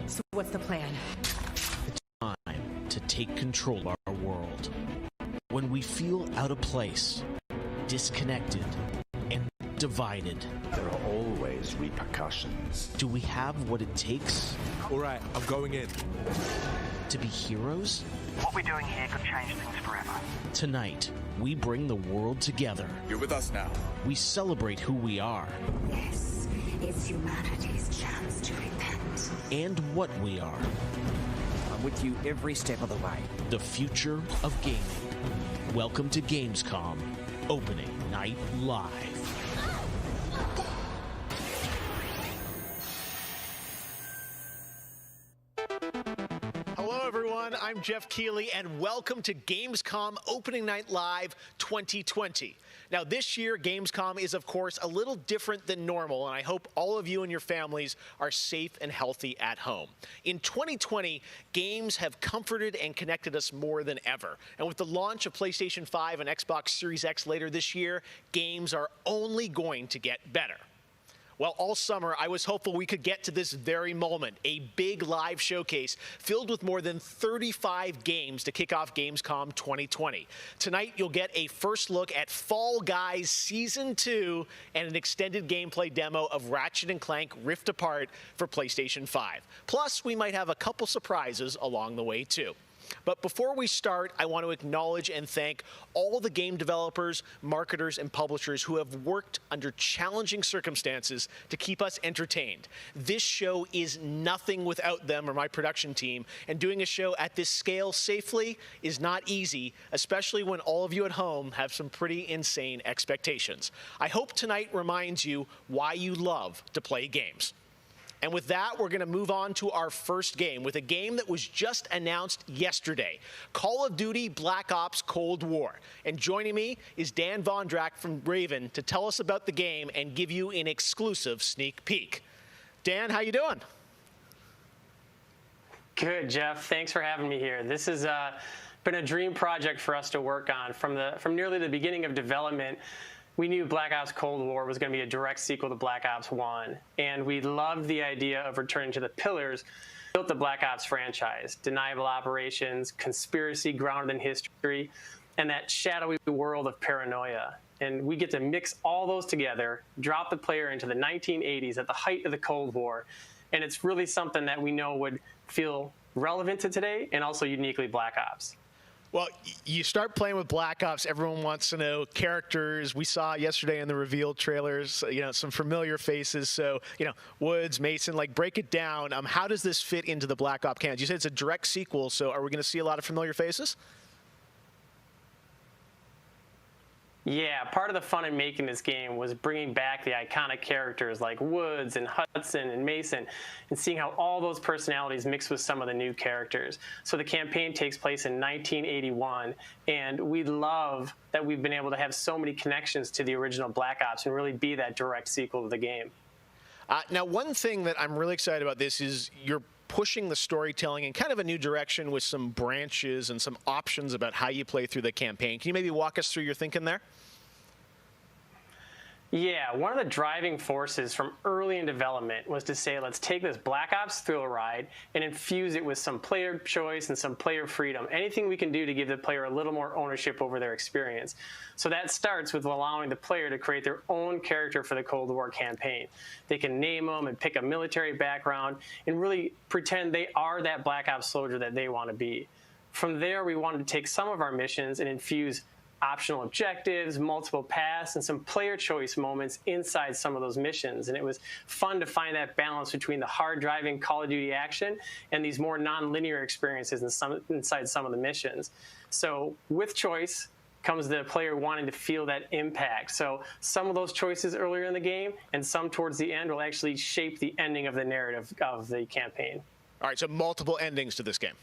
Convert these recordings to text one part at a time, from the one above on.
So what's the plan? It's time to take control of our world. When we feel out of place, disconnected, and divided, there are always repercussions. do we have what it takes? All right, I'm going in. To be heroes? What we're doing here could change things forever. Tonight, we bring the world together. You're with us now. We celebrate who we are. This is humanity's chance to repent. And what we are. I'm with you every step of the way. The future of gaming. Welcome to Gamescom Opening Night Live. Hello, everyone. I'm Jeff Keighley, and welcome to Gamescom Opening Night Live 2020. Now, this year, Gamescom is, of course, a little different than normal, and I hope all of you and your families are safe and healthy at home. In 2020, games have comforted and connected us more than ever. And with the launch of PlayStation 5 and Xbox Series X later this year, games are only going to get better. Well, all summer, I was hopeful we could get to this very moment, a big live showcase filled with more than 35 games to kick off Gamescom 2020. Tonight, you'll get a first look at Fall Guys Season 2 and an extended gameplay demo of Ratchet and Clank Rift Apart for PlayStation 5. Plus, we might have a couple surprises along the way, too. But before we start, I want to acknowledge and thank all the game developers, marketers, and publishers who have worked under challenging circumstances to keep us entertained. This show is nothing without them or my production team, and doing a show at this scale safely is not easy, especially when all of you at home have some pretty insane expectations. I hope tonight reminds you why you love to play games. And with that, we're going to move on to our first game, with a game that was just announced yesterday, Call of Duty Black Ops Cold War. And joining me is Dan Vondrack from Raven to tell us about the game and give you an exclusive sneak peek. Dan, how you doing? Good, Jeff. Thanks for having me here. This has been a dream project for us to work on from nearly the beginning of development. We knew Black Ops Cold War was going to be a direct sequel to Black Ops 1, and we loved the idea of returning to the pillars that built the Black Ops franchise: deniable operations, conspiracy grounded in history, and that shadowy world of paranoia. And we get to mix all those together, drop the player into the 1980s at the height of the Cold War, and it's really something that we know would feel relevant to today and also uniquely Black Ops. Well, you start playing with Black Ops, everyone wants to know characters. We saw yesterday in the reveal trailers, some familiar faces. So, Woods, Mason, break it down. How does this fit into the Black Ops canon? You said it's a direct sequel, so are we going to see a lot of familiar faces? Yeah, part of the fun in making this game was bringing back the iconic characters like Woods and Hudson and Mason and seeing how all those personalities mix with some of the new characters. So the campaign takes place in 1981, and we love that we've been able to have so many connections to the original Black Ops and really be that direct sequel to the game. Now, one thing that I'm really excited about this is you're pushing the storytelling in kind of a new direction with some branches and some options about how you play through the campaign. Can you maybe walk us through your thinking there? Yeah, one of the driving forces from early in development was to say, let's take this Black Ops thrill ride and infuse it with some player choice and some player freedom. Anything we can do to give the player a little more ownership over their experience. So that starts with allowing the player to create their own character for the Cold War campaign. They can name them and pick a military background and really pretend they are that Black Ops soldier that they want to be. From there, we wanted to take some of our missions and infuse optional objectives, multiple paths, and some player choice moments inside some of those missions. And it was fun to find that balance between the hard-driving Call of Duty action and these more non-linear experiences inside some of the missions. So with choice comes the player wanting to feel that impact. So some of those choices earlier in the game and some towards the end will actually shape the ending of the narrative of the campaign. All right, so multiple endings to this game.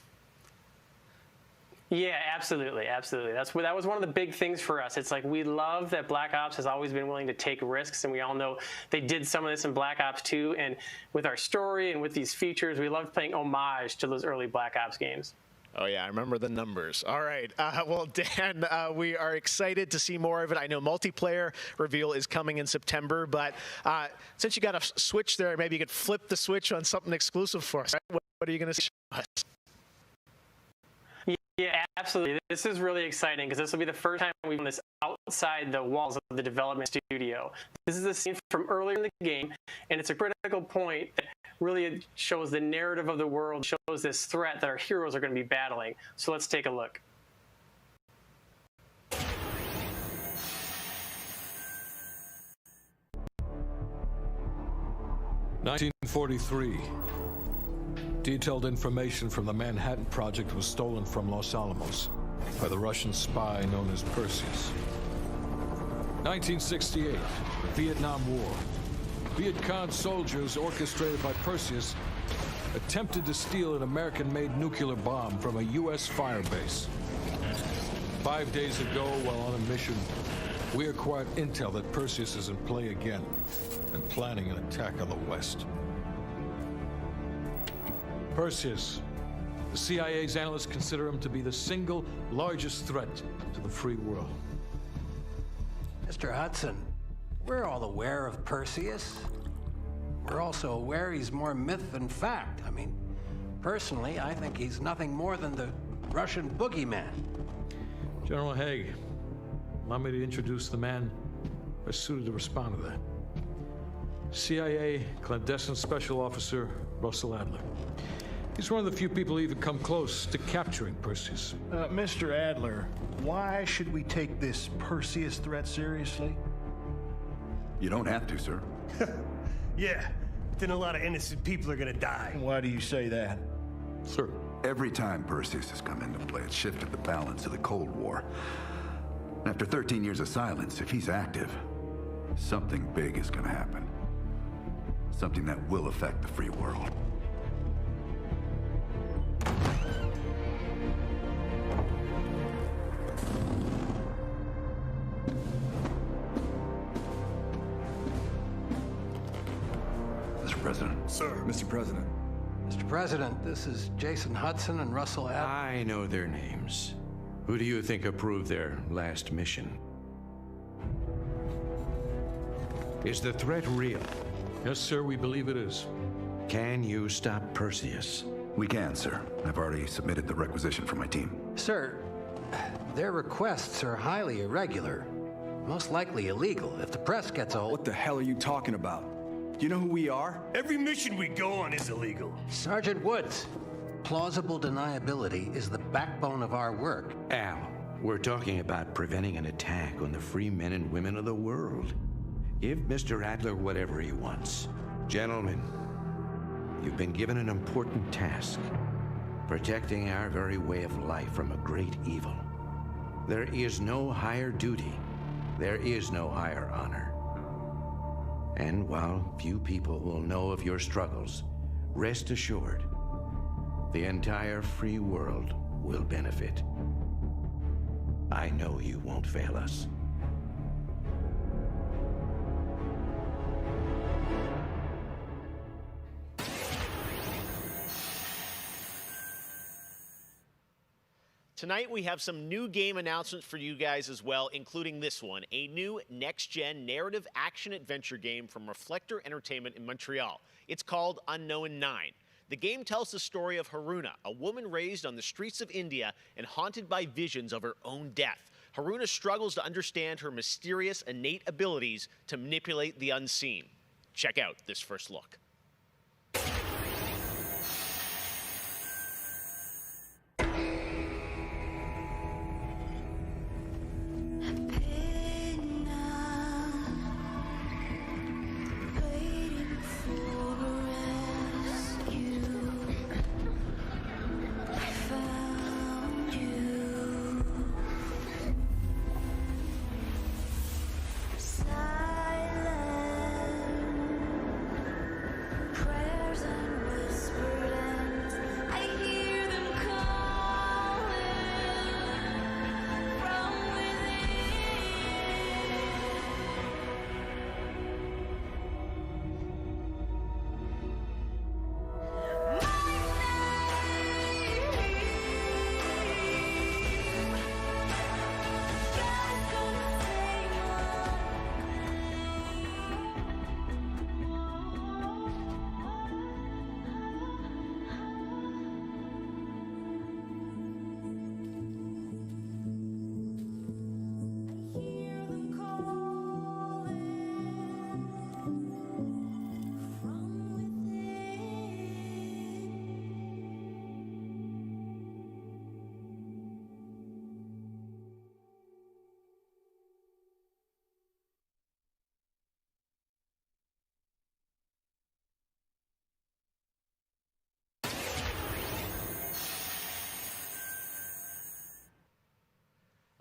Yeah, absolutely, absolutely. That was one of the big things for us. It's like we love that Black Ops has always been willing to take risks, and we all know they did some of this in Black Ops 2. And with our story and with these features, we loved paying homage to those early Black Ops games. Oh, yeah, I remember the numbers. All right. Well, Dan, we are excited to see more of it. I know multiplayer reveal is coming in September, but since you got a switch there, maybe you could flip the switch on something exclusive for us. Right? What What are you going to show us? Yeah, absolutely. This is really exciting because this will be the first time we've done this outside the walls of the development studio. This is a scene from earlier in the game, and it's a critical point that really shows the narrative of the world, shows this threat that our heroes are going to be battling. So let's take a look. (1943). Detailed information from the Manhattan Project was stolen from Los Alamos by the Russian spy known as Perseus. 1968, the Vietnam War. Viet Cong soldiers, orchestrated by Perseus, attempted to steal an American-made nuclear bomb from a U.S. firebase. 5 days ago, while on a mission, we acquired intel that Perseus is in play again and planning an attack on the West. Perseus. The CIA's analysts consider him to be the single largest threat to the free world. Mr. Hudson, we're all aware of Perseus. We're also aware he's more myth than fact. I mean, personally, I think he's nothing more than the Russian boogeyman. General Haig, allow me to introduce the man best suited to respond to that. CIA clandestine special officer Russell Adler. He's one of the few people who even come close to capturing Perseus. Mr. Adler, why should we take this Perseus threat seriously? You don't have to, sir. Yeah, then a lot of innocent people are gonna die. Why do you say that? Sir. Every time Perseus has come into play, it's shifted the balance of the Cold War. After 13 years of silence, if he's active, something big is gonna happen. Something that will affect the free world. Mr. President. Sir. Mr. President. Mr. President, this is Jason Hudson and Russell Adler. I know their names. Who do you think approved their last mission? Is the threat real? Yes, sir, we believe it is. Can you stop Perseus? We can, sir. I've already submitted the requisition for my team. Sir, their requests are highly irregular. Most likely illegal if the press gets a hold. What the hell are you talking about? Do you know who we are? Every mission we go on is illegal. Sergeant Woods, plausible deniability is the backbone of our work. Al, we're talking about preventing an attack on the free men and women of the world. Give Mr. Adler whatever he wants. Gentlemen, you've been given an important task. Protecting our very way of life from a great evil. There is no higher duty. There is no higher honor. And while few people will know of your struggles, rest assured, the entire free world will benefit. I know you won't fail us. Tonight we have some new game announcements for you guys as well, including this one, a new next-gen narrative action-adventure game from Reflector Entertainment in Montreal. It's called Unknown 9. The game tells the story of Haruna, a woman raised on the streets of India and haunted by visions of her own death. Haruna struggles to understand her mysterious innate abilities to manipulate the unseen. Check out this first look.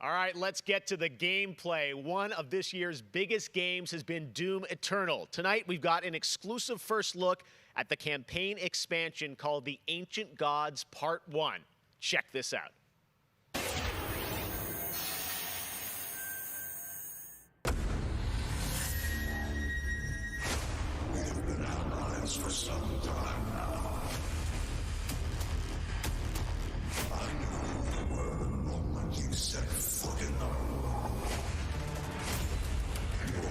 All right, let's get to the gameplay. One of this year's biggest games has been Doom Eternal. Tonight, we've got an exclusive first look at the campaign expansion called The Ancient Gods Part 1. Check this out. We've been allies for some time now. I knew who you were the moment you set foot in the room. Your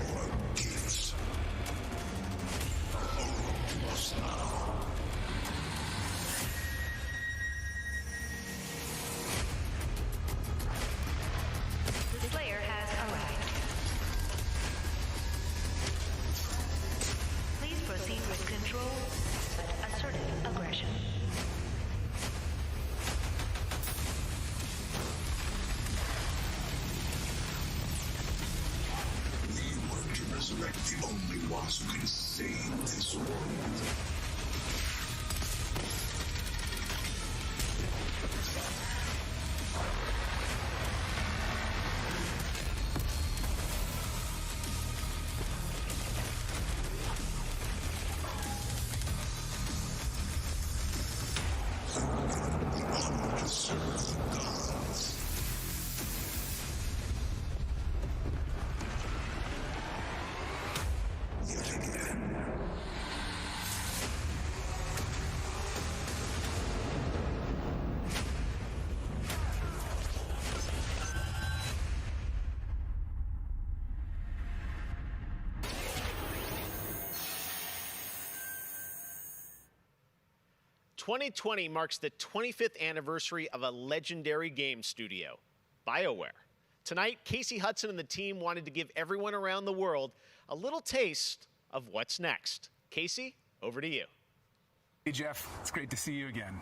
gifts hold us now. The Slayer has arrived. Please proceed with control, but assertive aggression. We work to resurrect the only ones who can save this world. To serve the gods. Yet again. "2020 marks the 25th anniversary of a legendary game studio, BioWare. Tonight, Casey Hudson and the team wanted to give everyone around the world a little taste of what's next. Casey, over to you. Hey Jeff, it's great to see you again.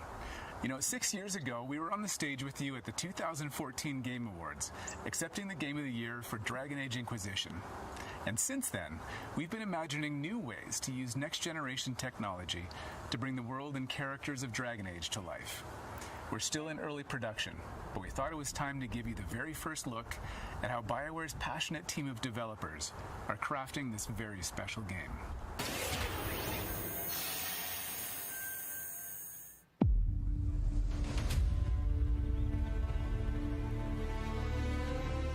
You know, 6 years ago, we were on the stage with you at the 2014 Game Awards, accepting the Game of the Year for Dragon Age Inquisition. And since then, we've been imagining new ways to use next-generation technology to bring the world and characters of Dragon Age to life. We're still in early production, but we thought it was time to give you the very first look at how BioWare's passionate team of developers are crafting this very special game.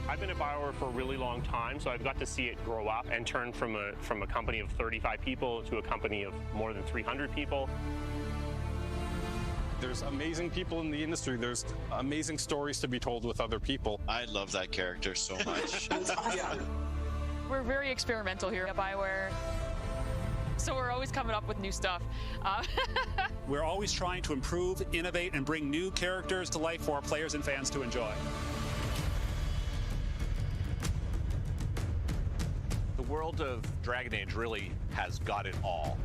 I've been at BioWare for a really long time, so I've got to see it grow up and turn from a company of 35 people to a company of more than 300 people. There's amazing people in the industry. There's amazing stories to be told with other people. I love that character so much. It's awesome. We're very experimental here at BioWare, so we're always coming up with new stuff. We're always trying to improve, innovate, and bring new characters to life for our players and fans to enjoy. The world of Dragon Age really has got it all.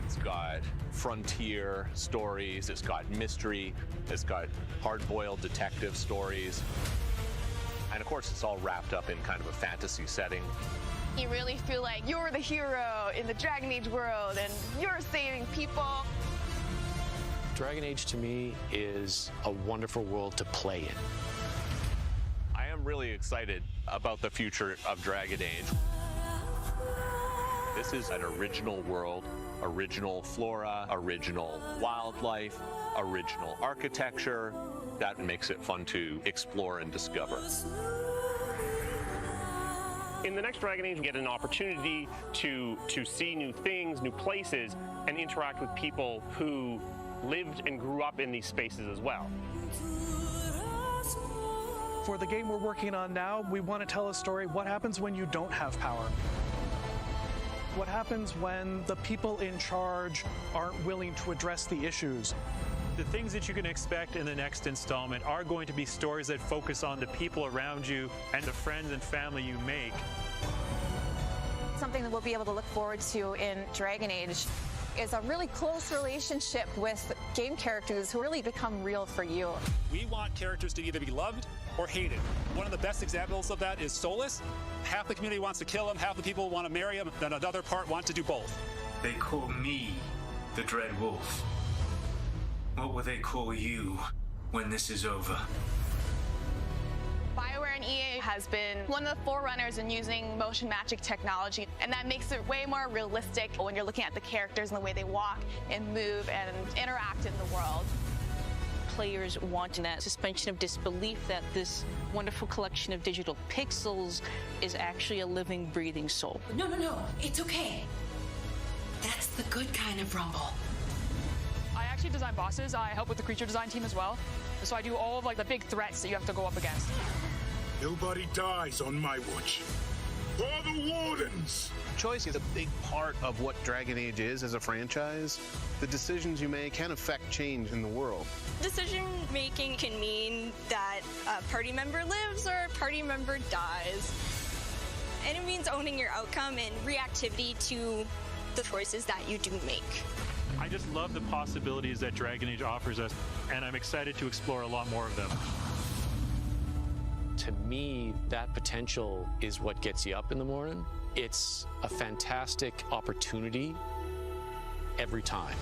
It's got frontier stories, it's got mystery, it's got hard-boiled detective stories. And of course, it's all wrapped up in kind of a fantasy setting. You really feel like you're the hero in the Dragon Age world and you're saving people. Dragon Age to me is a wonderful world to play in. I am really excited about the future of Dragon Age. This is an original world, original flora, original wildlife, original architecture. That makes it fun to explore and discover. In the next Dragon Age, you get an opportunity to see new things, new places, and interact with people who lived and grew up in these spaces as well. For the game we're working on now, we want to tell a story. What happens when you don't have power? What happens when the people in charge aren't willing to address the issues? The things that you can expect in the next installment are going to be stories that focus on the people around you and the friends and family you make. Something that we'll be able to look forward to in Dragon Age is a really close relationship with game characters who really become real for you. We want characters to either be loved or hated. One of the best examples of that is Solus. Half the community wants to kill him, half the people want to marry him, and another part want to do both. They call me the Dread Wolf. What will they call you when this is over? BioWare and EA has been one of the forerunners in using motion magic technology, and that makes it way more realistic when you're looking at the characters and the way they walk and move and interact in the world. Players want that suspension of disbelief that this wonderful collection of digital pixels is actually a living, breathing soul. No, it's okay. That's the good kind of rumble. I actually design bosses. I help with the creature design team as well. So I do all of like the big threats that you have to go up against. Nobody dies on my watch. For the Wardens! Choice is a big part of what Dragon Age is as a franchise. The decisions you make can affect change in the world. Decision making can mean that a party member lives or a party member dies. And it means owning your outcome and reactivity to the choices that you do make. I just love the possibilities that Dragon Age offers us, and I'm excited to explore a lot more of them. To me, that potential is what gets you up in the morning. It's a fantastic opportunity every time.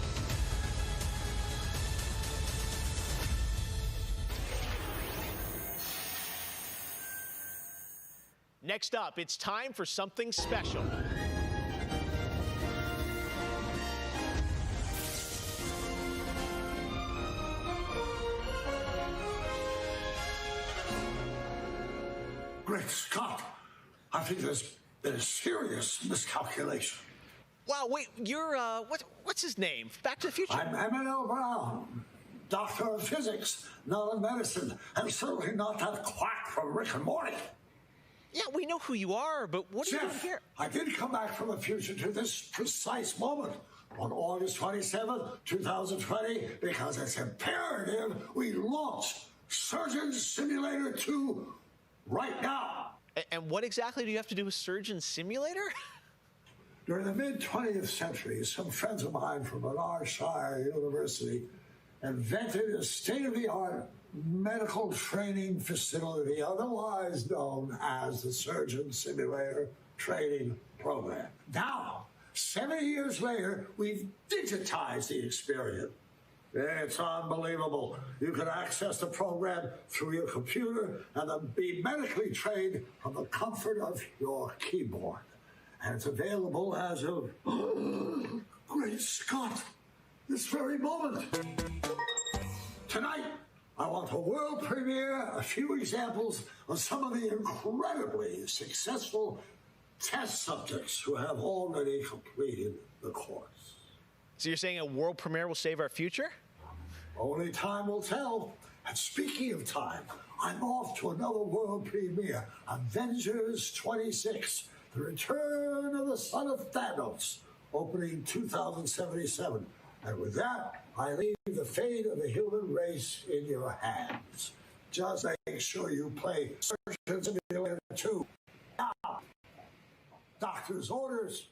Next up, it's time for something special. Great Scott! I think there's been a serious miscalculation. Wow, wait, you're, what's his name? Back to the Future. I'm Emmanuel Brown, doctor of physics, not of medicine, and certainly not that quack from Rick and Morty. Yeah, we know who you are, but what are you doing here? I did come back from the future to this precise moment on August 27th, 2020, because it's imperative we launch Surgeon Simulator 2 right now. And what exactly do you have to do with Surgeon Simulator? During the mid-20th century, some friends of mine from Shire University invented a state-of-the-art medical training facility, otherwise known as the Surgeon Simulator Training Program. Now, 70 years later, we've digitized the experience. It's unbelievable. You can access the program through your computer and then be medically trained from the comfort of your keyboard. And it's available as of, great Scott, this very moment. Tonight, I want to world premiere a few examples of some of the incredibly successful test subjects who have already completed the course. So you're saying a world premiere will save our future? Only time will tell. And speaking of time, I'm off to another world premiere, Avengers 26, The Return of the Son of Thanos, opening 2077. And with that, I leave the fate of the human race in your hands. Just make sure you play Surgeon Simulator 2. Now, doctor's orders.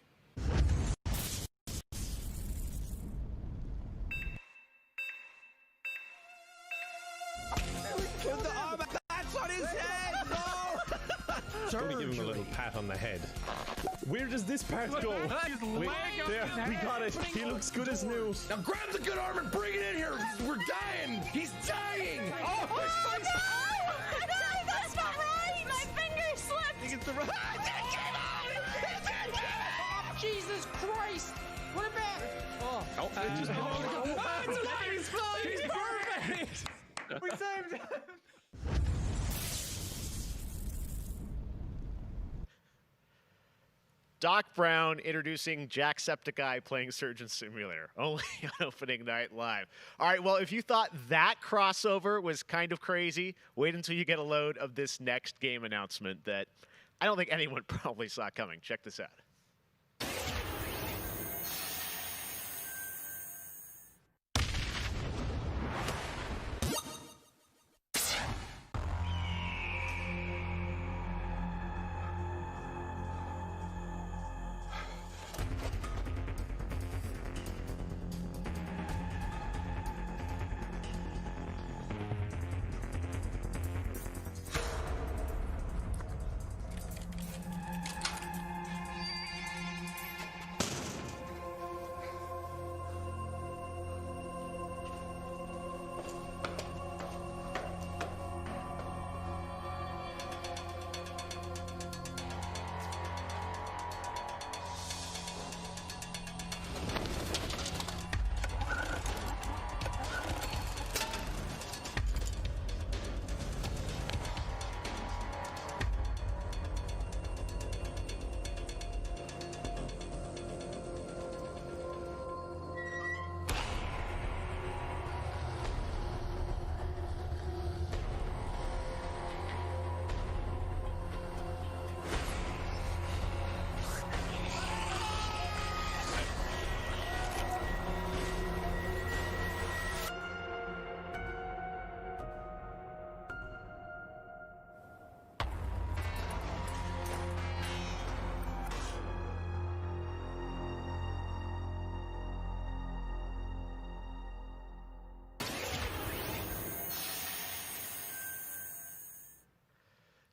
Put the arm, that's on his head! No! Gonna give him a little pat on the head. Where does this part go? Wait, there, we got it. He looks good as new. Now grab the good arm and bring it in here. We're dying. He's dying. Oh no! That's not right! My finger slipped! He gets the right. Jesus Christ! Put it back! Oh, He's perfect! We saved him! Doc Brown introducing Jacksepticeye playing Surgeon Simulator, only on Opening Night Live. All right, well, if you thought that crossover was kind of crazy, wait until you get a load of this next game announcement that I don't think anyone probably saw coming. Check this out.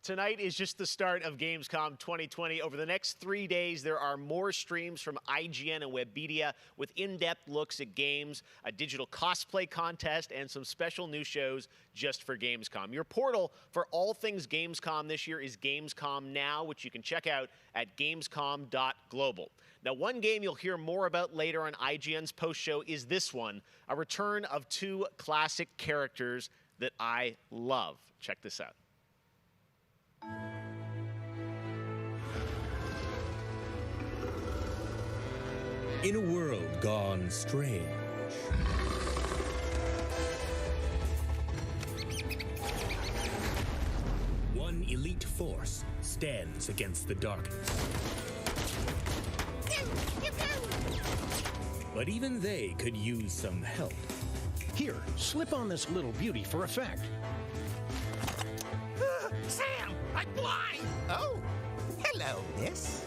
Tonight is just the start of Gamescom 2020. Over the next 3 days, there are more streams from IGN and Webedia with in-depth looks at games, a digital cosplay contest, and some special new shows just for Gamescom. Your portal for all things Gamescom this year is Gamescom Now, which you can check out at gamescom.global. Now, one game you'll hear more about later on IGN's post-show is this one, a return of two classic characters that I love. Check this out. In a world gone strange, one elite force stands against the darkness. But even they could use some help. Here, slip on this little beauty for effect. Sam, I'm blind! Oh, hello, miss.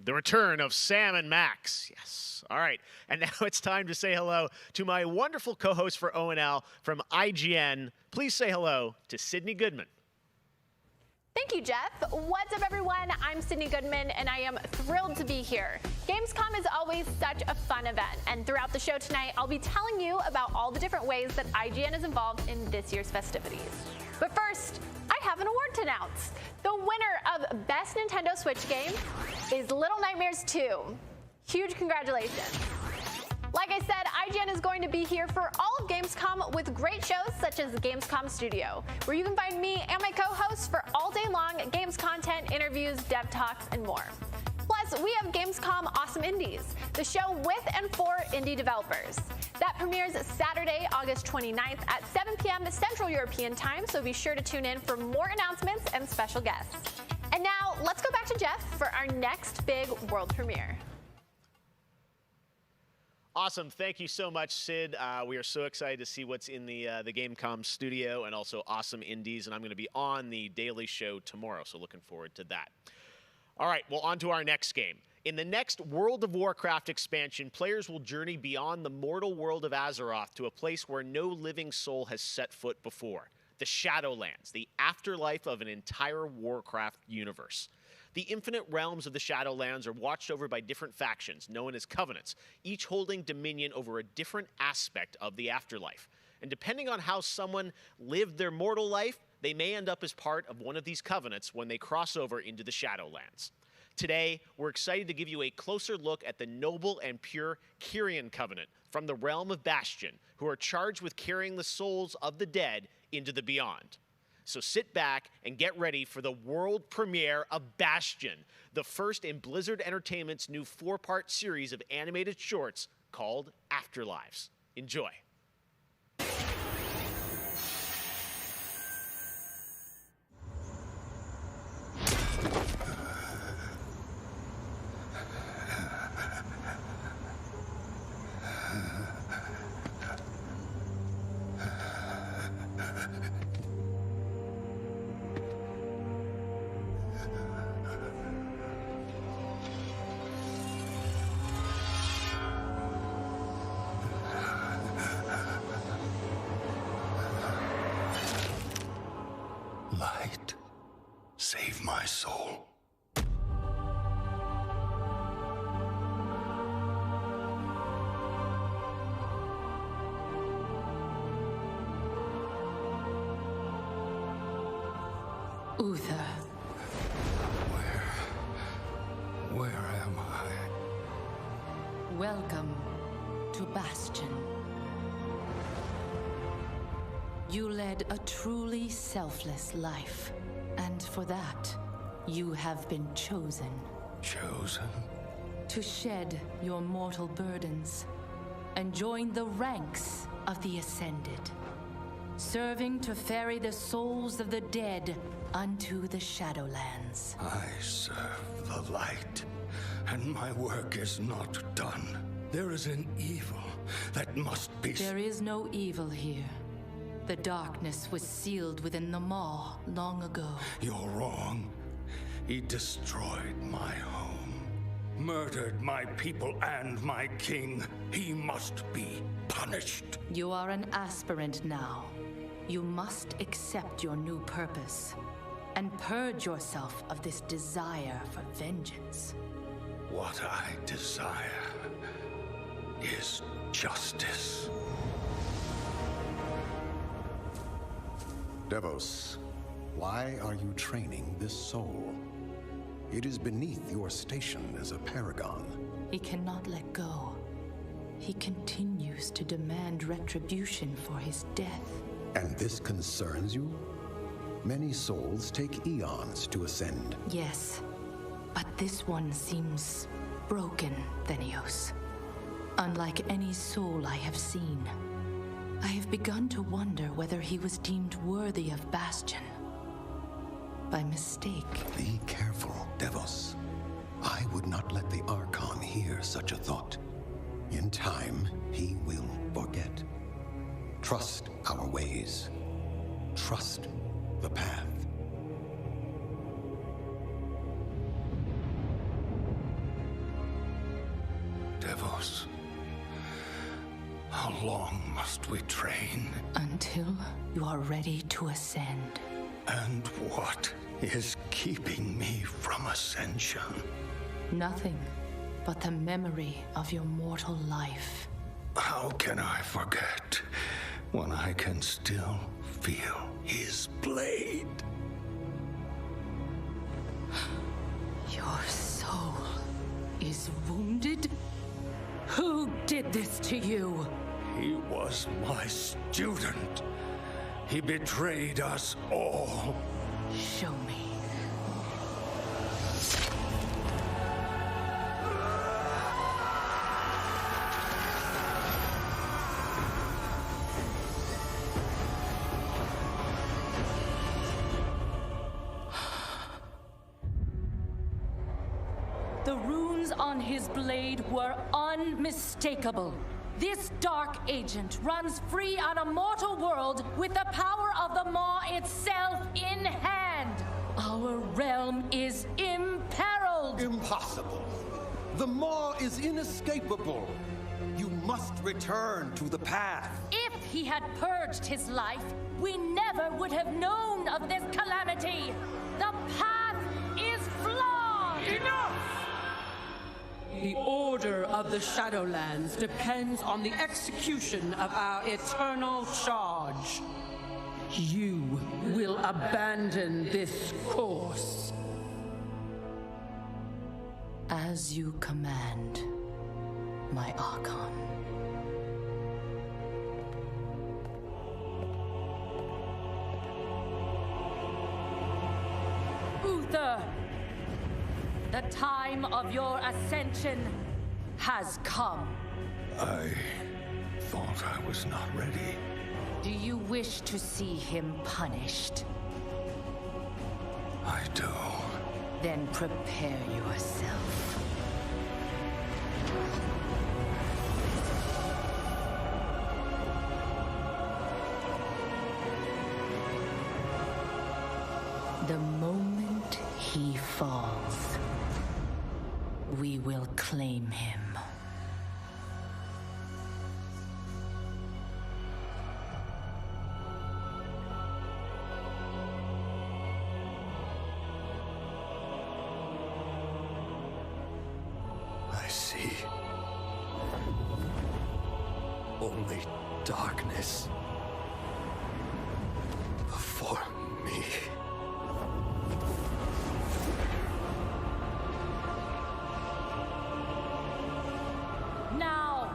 The return of Sam and Max. Yes. All right. And now it's time to say hello to my wonderful co-host for ONL from IGN. Please say hello to Sydney Goodman. Thank you, Jeff. What's up, everyone? I'm Sydney Goodman, and I am thrilled to be here. Gamescom is always such a fun event, and throughout the show tonight, I'll be telling you about all the different ways that IGN is involved in this year's festivities. But first, I have an award to announce. The winner of Best Nintendo Switch Game is Little Nightmares 2. Huge congratulations. Like I said, IGN is going to be here for all of Gamescom with great shows such as the Gamescom Studio, where you can find me and my co-hosts for all day long games content, interviews, dev talks, and more. Plus, we have Gamescom Awesome Indies, the show with and for indie developers. That premieres Saturday, August 29th at 7 p.m. Central European Time, so be sure to tune in for more announcements and special guests. And now, let's go back to Jeff for our next big world premiere. Awesome. Thank you so much, Sid. We are so excited to see what's in the Gamescom studio and also Awesome Indies, and I'm going to be on the Daily Show tomorrow, so looking forward to that. All right, well, on to our next game. In the next World of Warcraft expansion, players will journey beyond the mortal world of Azeroth to a place where no living soul has set foot before, the Shadowlands, the afterlife of an entire Warcraft universe. The infinite realms of the Shadowlands are watched over by different factions, known as covenants, each holding dominion over a different aspect of the afterlife. And depending on how someone lived their mortal life, they may end up as part of one of these covenants when they cross over into the Shadowlands. Today, we're excited to give you a closer look at the noble and pure Kyrian Covenant from the realm of Bastion, who are charged with carrying the souls of the dead into the beyond. So sit back and get ready for the world premiere of Bastion, the first in Blizzard Entertainment's new 4-part series of animated shorts called Afterlives. Enjoy. Light, save my soul. Uther. Where am I? Welcome to Bastion. You led a truly selfless life, and for that, you have been chosen. Chosen? To shed your mortal burdens and join the ranks of the Ascended, serving to ferry the souls of the dead unto the Shadowlands. I serve the light, and my work is not done. There is an evil that must be... There is no evil here. The darkness was sealed within the maw long ago. You're wrong. He destroyed my home, murdered my people and my king. He must be punished. You are an aspirant now. You must accept your new purpose and purge yourself of this desire for vengeance. What I desire is justice. Devos, why are you training this soul? It is beneath your station as a paragon. He cannot let go. He continues to demand retribution for his death. And this concerns you? Many souls take eons to ascend. Yes, but this one seems broken, Thenios. Unlike any soul I have seen, I have begun to wonder whether he was deemed worthy of Bastion. By mistake. Be careful, Devos. I would not let the Archon hear such a thought. In time, he will forget. Trust our ways. Trust the path. Devos, how long must we train? Until you are ready to ascend. And what is keeping me from ascension? Nothing but the memory of your mortal life. How can I forget when I can still feel his blade? Your soul is wounded? Who did this to you? He was my student. He betrayed us all. Show me. The runes on his blade were unmistakable. This dark agent runs free on a mortal world with the power of the Maw itself in hand. Our realm is imperiled. Impossible. The Maw is inescapable. You must return to the path. If he had purged his life, we never would have known of this calamity. The path is flawed. Enough! The order of the Shadowlands depends on the execution of our eternal charge. You will abandon this course. As you command, my Archon. Uther! The time of your ascension has come. I thought I was not ready. Do you wish to see him punished? I do. Then prepare yourself. The moment he falls, we will claim him. I see. Only darkness before me. Now,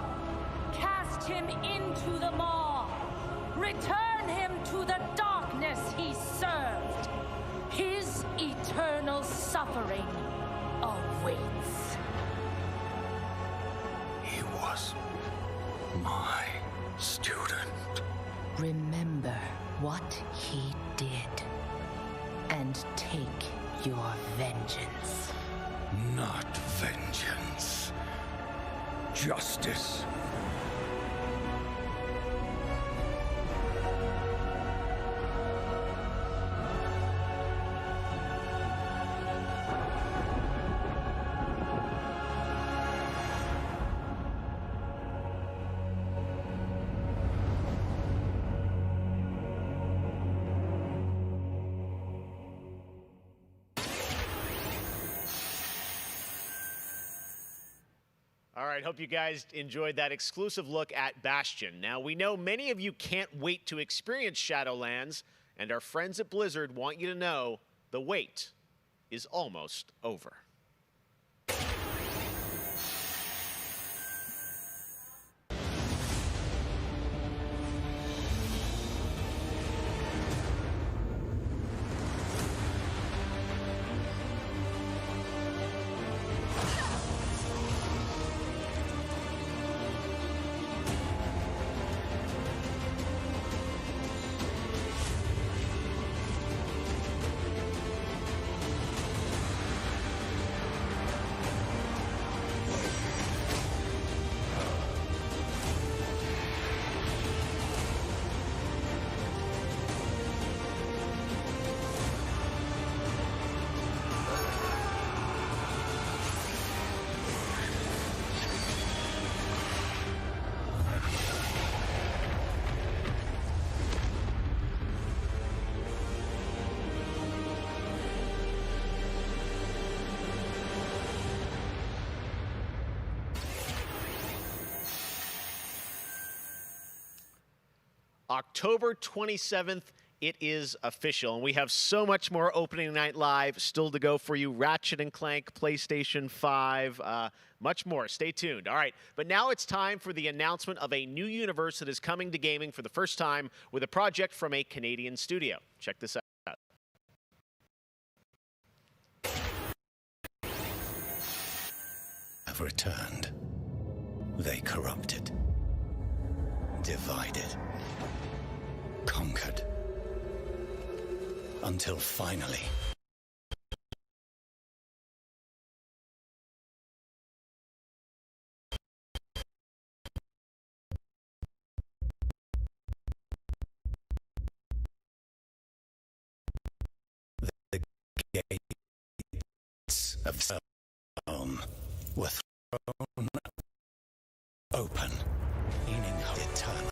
cast him into the maw. Return him to the darkness he served. His eternal suffering awaits. He was my student. Remember what he did, and take your vengeance. Not vengeance. Justice. All right, hope you guys enjoyed that exclusive look at Bastion. Now, we know many of you can't wait to experience Shadowlands, and our friends at Blizzard want you to know the wait is almost over. October 27th, it is official, and we have so much more opening night live still to go for you. Ratchet and Clank, PlayStation 5, much more. Stay tuned. All right, but now it's time for the announcement of a new universe that is coming to gaming for the first time with a project from a Canadian studio. Check this out. Have returned. They corrupted, divided, conquered, until finally the gates of Stone were thrown open, meaning eternal.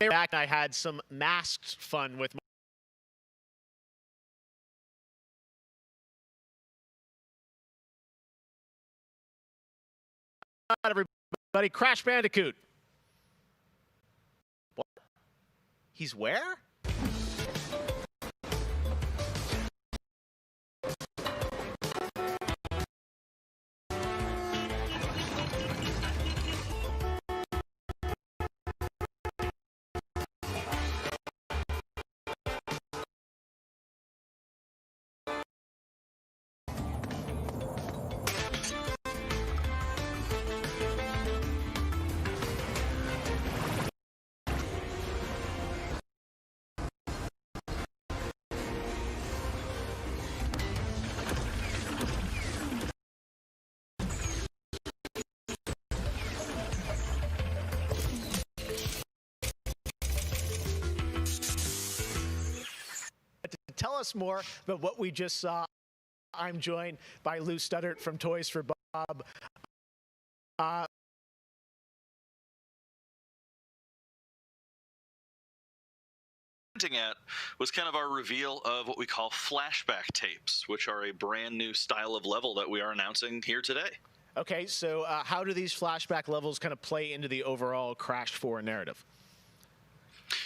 Back, I had some masked fun with everybody. Crash Bandicoot. What? He's where? Tell us more about what we just saw. I'm joined by Lou Studdert from Toys for Bob. At was kind of our reveal of what we call flashback tapes, which are a brand new style of level that we are announcing here today. Okay, so how do these flashback levels kind of play into the overall Crash 4 narrative?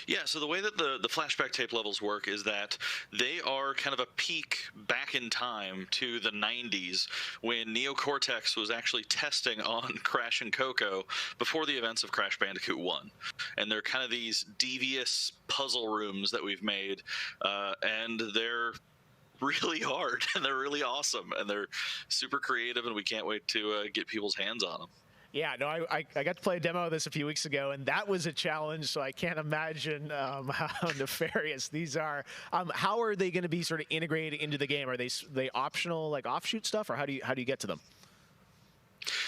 Yeah, so the way that the flashback tape levels work is that they are kind of a peek back in time to the 90s when Neo Cortex was actually testing on Crash and Coco before the events of Crash Bandicoot 1. And they're kind of these devious puzzle rooms that we've made, and they're really hard, and they're really awesome, and they're super creative, and we can't wait to get people's hands on them. Yeah, no, I got to play a demo of this a few weeks ago, and that was a challenge, so I can't imagine how nefarious these are. How are they going to be sort of integrated into the game? Are they optional, like offshoot stuff, or how do you get to them?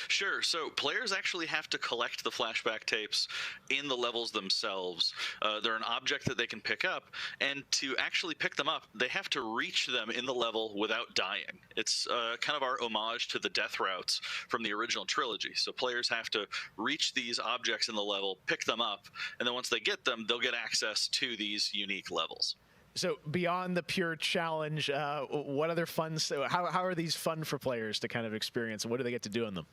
Sure. So players actually have to collect the flashback tapes in the levels themselves. They're an object that they can pick up, and to actually pick them up, they have to reach them in the level without dying. It's kind of our homage to the death routes from the original trilogy. So players have to reach these objects in the level, pick them up, and then once they get them, they'll get access to these unique levels. So beyond the pure challenge, what other fun? How are these fun for players to kind of experience, and what do they get to do in them?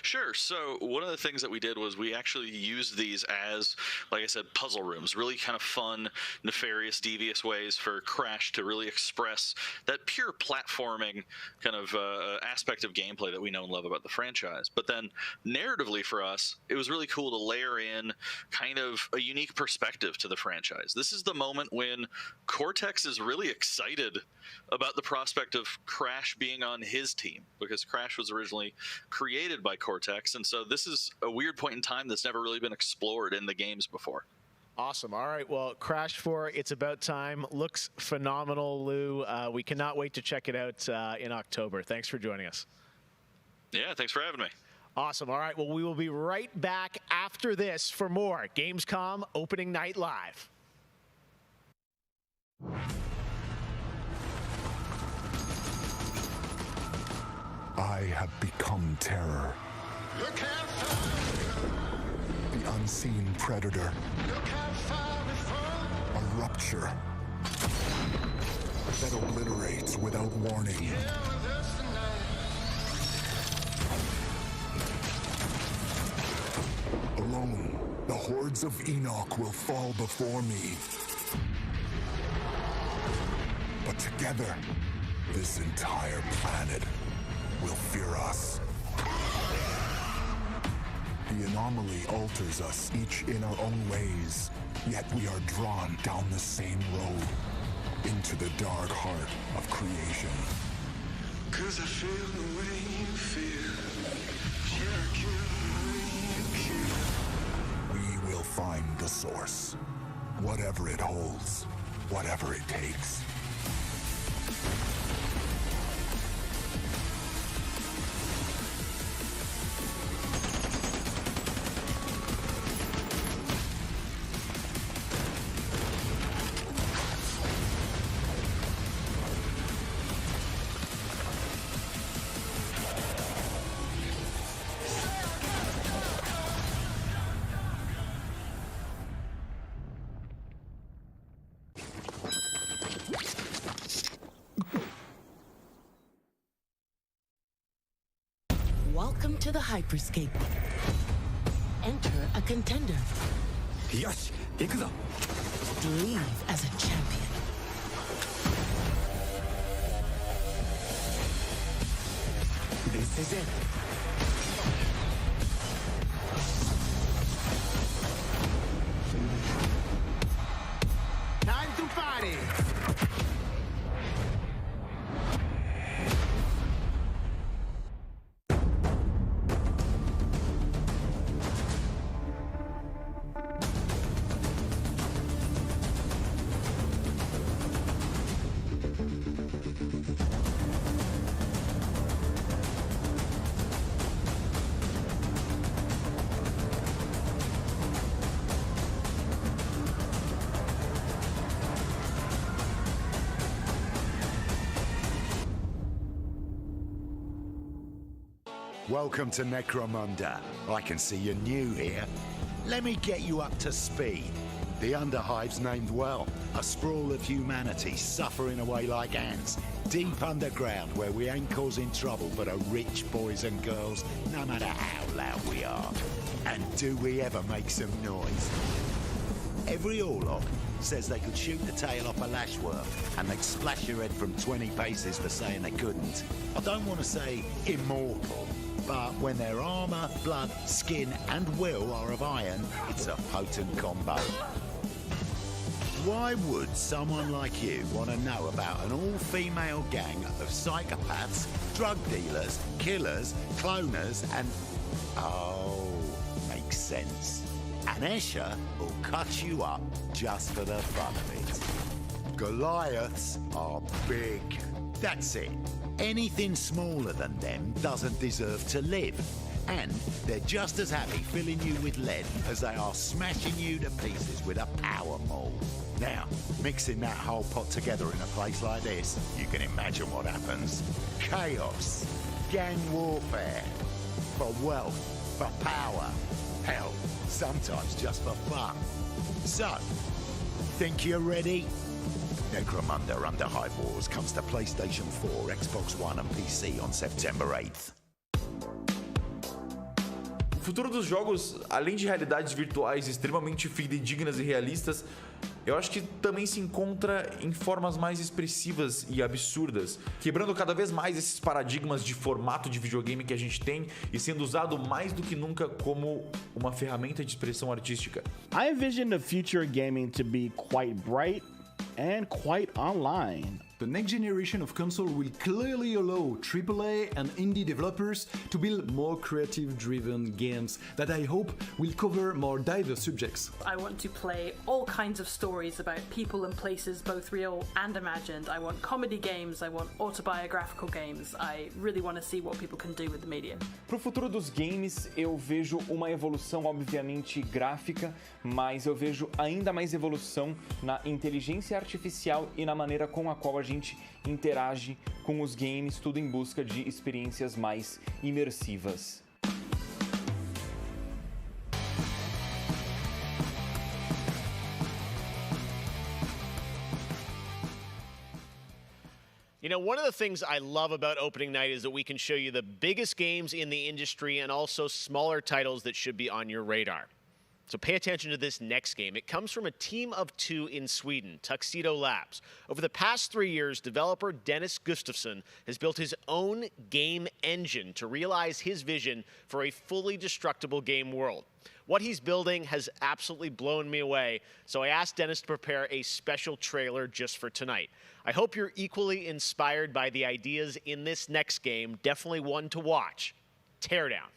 Sure. So one of the things that we did was we actually used these as, like I said, puzzle rooms, really kind of fun, nefarious, devious ways for Crash to really express that pure platforming kind of aspect of gameplay that we know and love about the franchise. But then narratively for us, it was really cool to layer in kind of a unique perspective to the franchise. This is the moment when Cortex is really excited about the prospect of Crash being on his team, because Crash was originally created by Cortex, and so this is a weird point in time that's never really been explored in the games before. Awesome. All right, well, Crash 4, It's About Time looks phenomenal, Lou. We cannot wait to check it out in October. Thanks for joining us. Yeah, thanks for having me. Awesome. All right, well, we will be right back after this for more Gamescom Opening Night Live. I have become terror. The unseen predator. A rupture that obliterates without warning. Alone, the hordes of Enoch will fall before me. But together, this entire planet will fear us. The anomaly alters us, each in our own ways, yet we are drawn down the same road, into the dark heart of creation. 'Cause I feel the way you feel. We will find the source, whatever it holds, whatever it takes. Welcome to the Hyperscape. Enter a contender. Yes, ikuzo. Leave as a champion. This is it. Time to party! Welcome to Necromunda. I can see you're new here. Let me get you up to speed. The Underhive's named well. A sprawl of humanity suffering away like ants. Deep underground where we ain't causing trouble but are rich boys and girls, no matter how loud we are. And do we ever make some noise? Every Orlok says they could shoot the tail off a lashworm and they'd splash your head from 20 paces for saying they couldn't. I don't want to say immortal, but when their armor, blood, skin and will are of iron, it's a potent combo. Why would someone like you want to know about an all-female gang of psychopaths, drug dealers, killers, cloners and Oh, makes sense. And Escher will cut you up just for the fun of it. Goliaths are big. That's it. Anything smaller than them doesn't deserve to live. And they're just as happy filling you with lead as they are smashing you to pieces with a power maul. Now, mixing that whole pot together in a place like this, you can imagine what happens. Chaos, gang warfare, for wealth, for power, hell, sometimes just for fun. So, think you're ready? Necromunda Under Hive Wars comes to PlayStation 4, Xbox One and PC on September 8th. O futuro dos jogos, além de realidades virtuais extremamente fidedignas e realistas, eu acho que também se encontra em formas mais expressivas e absurdas, quebrando cada vez mais esses paradigmas de formato de videogame que a gente tem e sendo usado mais do que nunca como uma ferramenta de expressão artística. I envision the future gaming to be quite bright and quite online. The next generation of console will clearly allow AAA and indie developers to build more creative-driven games that I hope will cover more diverse subjects. I want to play all kinds of stories about people and places, both real and imagined. I want comedy games, I want autobiographical games. I really want to see what people can do with the medium. Pro futuro dos games, eu vejo uma evolução obviamente gráfica, mas eu vejo ainda mais evolução na inteligência artificial e na maneira com a qual a gente interage com os games, tudo em busca de experiências mais imersivas. You know, one of the things I love about opening night is that we can show you the biggest games in the industry and also smaller titles that should be on your radar. So pay attention to this next game. It comes from a team of two in Sweden, Tuxedo Labs. Over the past 3 years, developer Dennis Gustafsson has built his own game engine to realize his vision for a fully destructible game world. What he's building has absolutely blown me away, so I asked Dennis to prepare a special trailer just for tonight. I hope you're equally inspired by the ideas in this next game. Definitely one to watch. Teardown.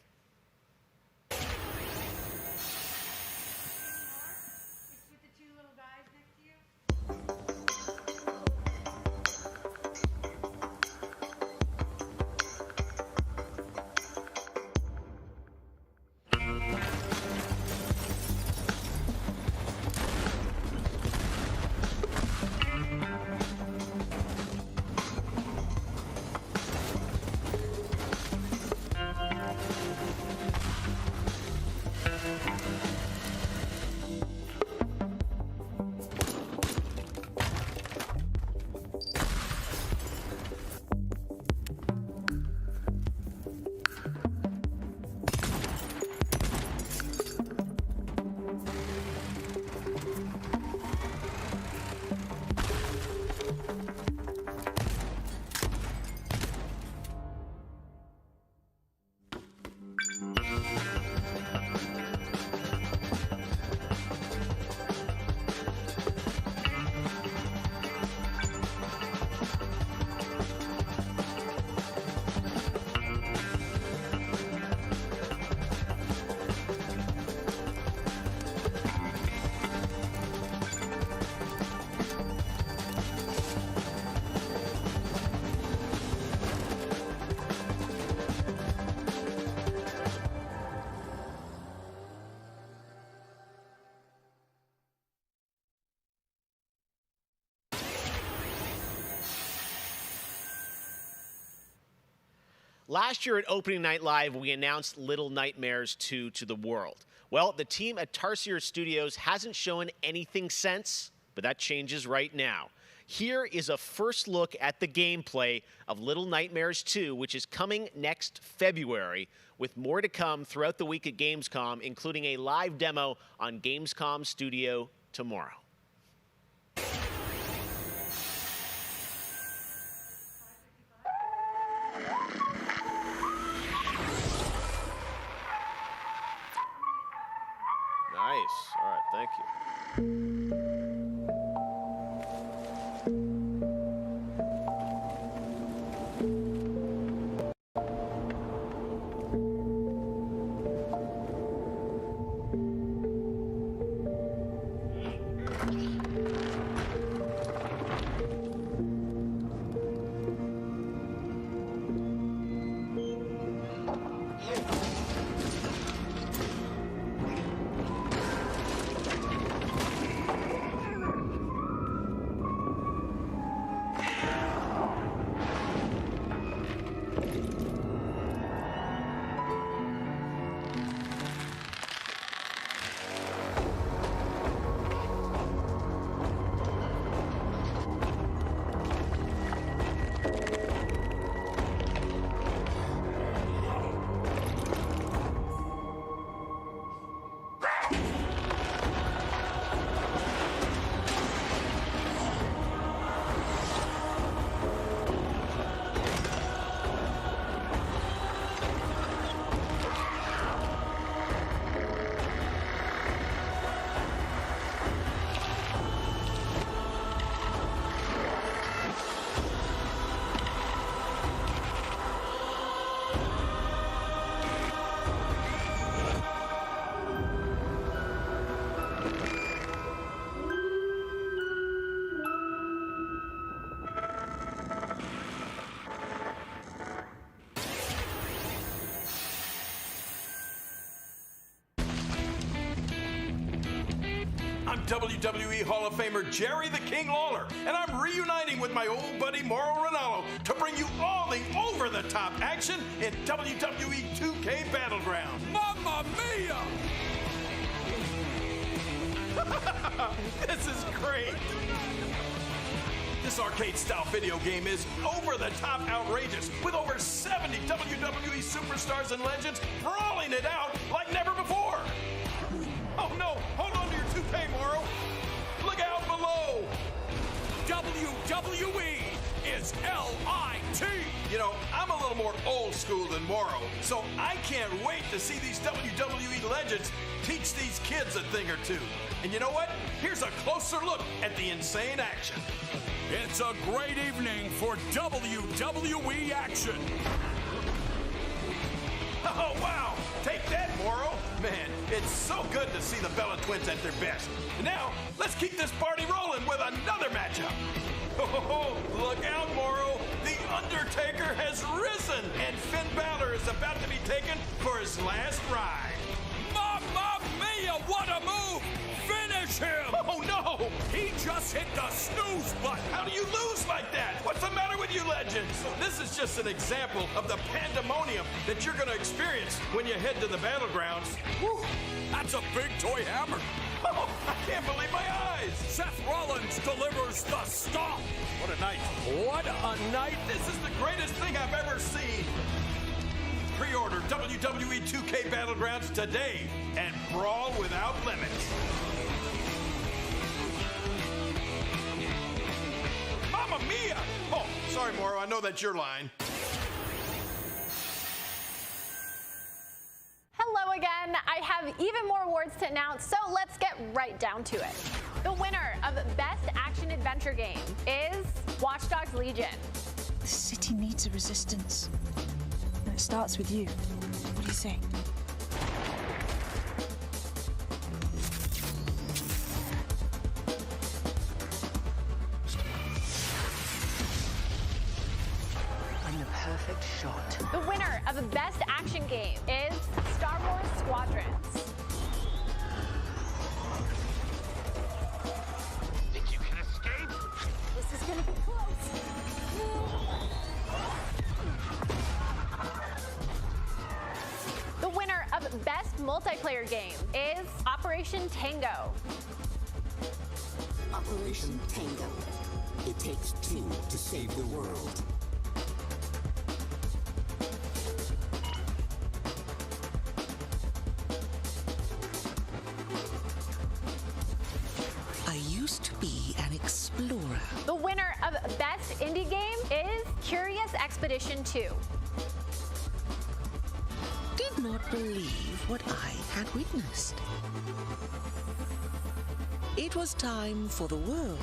Last year at Opening Night Live, we announced Little Nightmares 2 to the world. Well, the team at Tarsier Studios hasn't shown anything since, but that changes right now. Here is a first look at the gameplay of Little Nightmares 2, which is coming next February, with more to come throughout the week at Gamescom, including a live demo on Gamescom Studio tomorrow. Nice. All right, thank you. WWE Hall of Famer Jerry the King Lawler, and I'm reuniting with my old buddy Mauro Ranallo to bring you all the over-the-top action in WWE 2K Battlegrounds. Mamma mia! This is great! This arcade-style video game is over-the-top outrageous, with over 70 WWE superstars and legends brawling it out like never before. Oh no, hold on to your toupee, Mauro. Look out below. WWE is LIT. You know, I'm a little more old school than Mauro, so I can't wait to see these WWE legends teach these kids a thing or two. And you know what? Here's a closer look at the insane action. It's a great evening for WWE action. Oh, wow! Take that, Mauro! Man, it's so good to see the Bella Twins at their best. And now, let's keep this party rolling with another matchup. Oh, look out, Mauro! The Undertaker has risen, and Finn Balor is about to be taken for his last ride. Mamma mia, what a move! Finish him! Oh, no! He just hit the snooze button! How do you lose like that? What's the matter with you legends? This is just an example of the pandemonium that you're going to experience when you head to the Battlegrounds. Whew, that's a big toy hammer! Oh, I can't believe my eyes! Seth Rollins delivers the stomp! What a night. What a night! This is the greatest thing I've ever seen! Pre-order WWE 2K Battlegrounds today and brawl without limits. Mamma mia! Oh, sorry, Mauro. I know that's your line. Hello again. I have even more awards to announce, so let's get right down to it. The winner of Best Action Adventure Game is Watch Dogs Legion. The city needs a resistance. And it starts with you. What do you say? I'm the perfect shot. The winner of Best Action Game is Star Wars Squadrons. Think you can escape? This is gonna be close. The winner of Best Multiplayer Game is Operation Tango. Operation Tango. It takes two to save the world. I used to be an explorer. The winner of Best Indie Game is Curious Expedition 2. Did not believe what I had witnessed. It was time for the world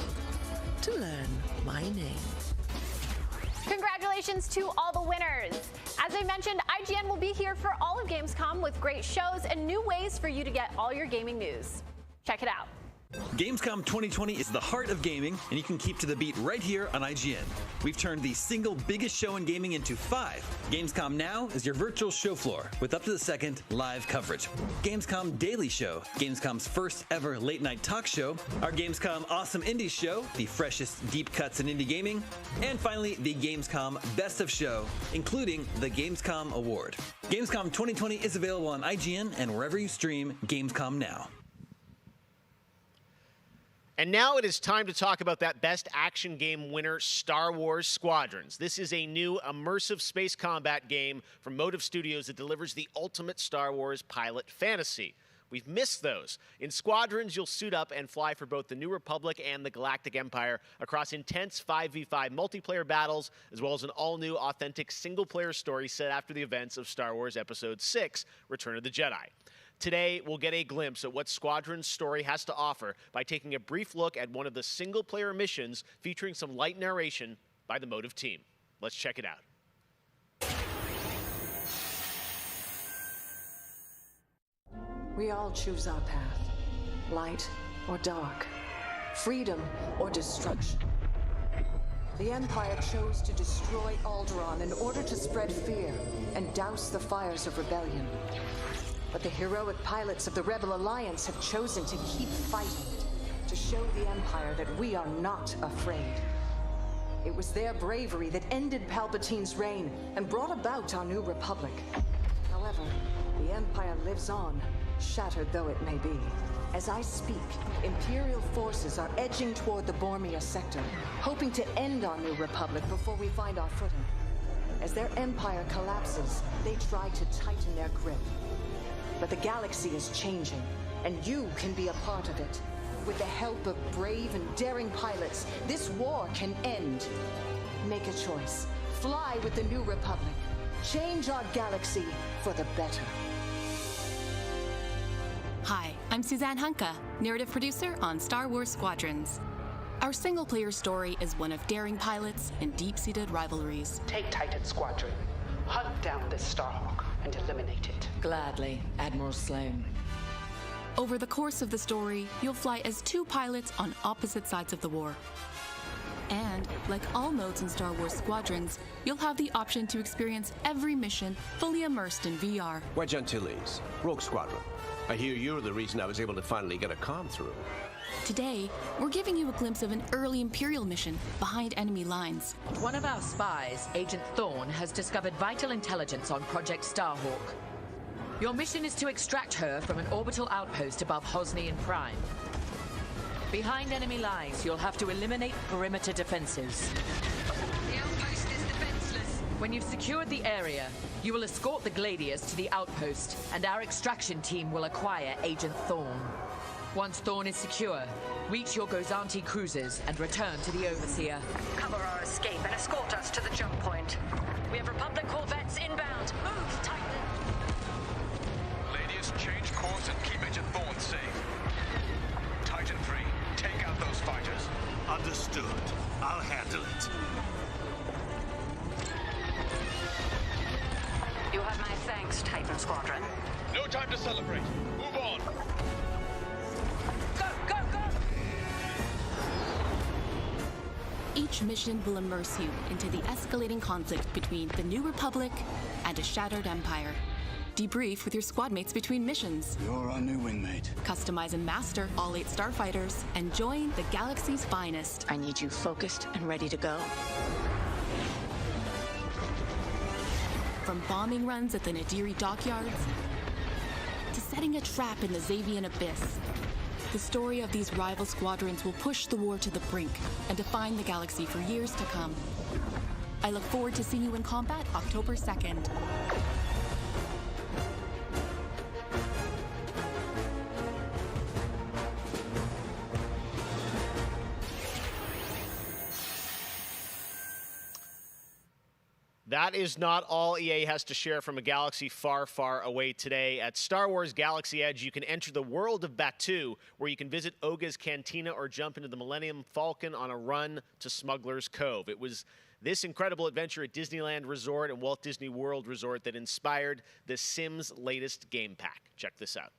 to learn my name. Congratulations to all the winners. As I mentioned, IGN will be here for all of Gamescom with great shows and new ways for you to get all your gaming news. Check it out. Gamescom 2020 is the heart of gaming, and you can keep to the beat right here on IGN. We've turned the single biggest show in gaming into 5. Gamescom Now is your virtual show floor with up to the second live coverage. Gamescom Daily Show, Gamescom's first ever late night talk show, our Gamescom Awesome Indies show, the freshest deep cuts in indie gaming, and finally the Gamescom Best of Show, including the Gamescom Award. Gamescom 2020 is available on IGN and wherever you stream Gamescom Now. And now it is time to talk about that Best Action Game winner, Star Wars Squadrons. This is a new immersive space combat game from Motive Studios that delivers the ultimate Star Wars pilot fantasy. We've missed those. In Squadrons, you'll suit up and fly for both the New Republic and the Galactic Empire across intense 5v5 multiplayer battles, as well as an all-new, authentic single-player story set after the events of Star Wars Episode 6, Return of the Jedi. Today, we'll get a glimpse at what Squadron's story has to offer by taking a brief look at one of the single-player missions featuring some light narration by the Motive team. Let's check it out. We all choose our path. Light or dark. Freedom or destruction. The Empire chose to destroy Alderaan in order to spread fear and douse the fires of rebellion. But the heroic pilots of the Rebel Alliance have chosen to keep fighting. to show the Empire that we are not afraid. It was their bravery that ended Palpatine's reign and brought about our new republic. However, the Empire lives on, shattered though it may be. As I speak, Imperial forces are edging toward the Bormia sector, hoping to end our new republic before we find our footing. As their empire collapses, they try to tighten their grip. But the galaxy is changing, and you can be a part of it. With the help of brave and daring pilots, this war can end. Make a choice. Fly with the new republic. Change our galaxy for the better. Hi, I'm Suzanne Hunka, narrative producer on Star Wars Squadrons. Our single-player story is one of daring pilots and deep-seated rivalries. Take Titan Squadron, hunt down this Starhawk, and eliminate it. Gladly, Admiral Sloane. Over the course of the story, you'll fly as two pilots on opposite sides of the war. And, like all modes in Star Wars Squadrons, you'll have the option to experience every mission fully immersed in VR. Wedge Antilles, Rogue Squadron. I hear you're the reason I was able to finally get a comm through. Today, we're giving you a glimpse of an early Imperial mission behind enemy lines. One of our spies, Agent Thorne, has discovered vital intelligence on Project Starhawk. Your mission is to extract her from an orbital outpost above Hosnian Prime. Behind enemy lines, you'll have to eliminate perimeter defenses. The outpost is defenseless. When you've secured the area, you will escort the Gladius to the outpost, and our extraction team will acquire Agent Thorne. Once Thorne is secure, reach your Gozanti cruisers and return to the Overseer. Cover our escape and escort us to the jump point. We have Republic corvettes inbound. Move, Titan! Gladius, change course and keep Agent Thorne safe. Titan 3, take out those fighters. Understood. I'll handle it. You have my thanks, Titan Squadron. No time to celebrate. Move on. Go, go, go! Each mission will immerse you into the escalating conflict between the New Republic and a shattered empire. Debrief with your squad mates between missions. You're our new wingmate. Customize and master all 8 starfighters and join the galaxy's finest. I need you focused and ready to go. From bombing runs at the Nadiri dockyards to setting a trap in the Xavian abyss, the story of these rival squadrons will push the war to the brink and define the galaxy for years to come. I look forward to seeing you in combat October 2nd. That is not all EA has to share from a galaxy far, far away today. At Star Wars Galaxy Edge, you can enter the world of Batuu, where you can visit Oga's Cantina or jump into the Millennium Falcon on a run to Smuggler's Cove. It was this incredible adventure at Disneyland Resort and Walt Disney World Resort that inspired The Sims' latest game pack. Check this out.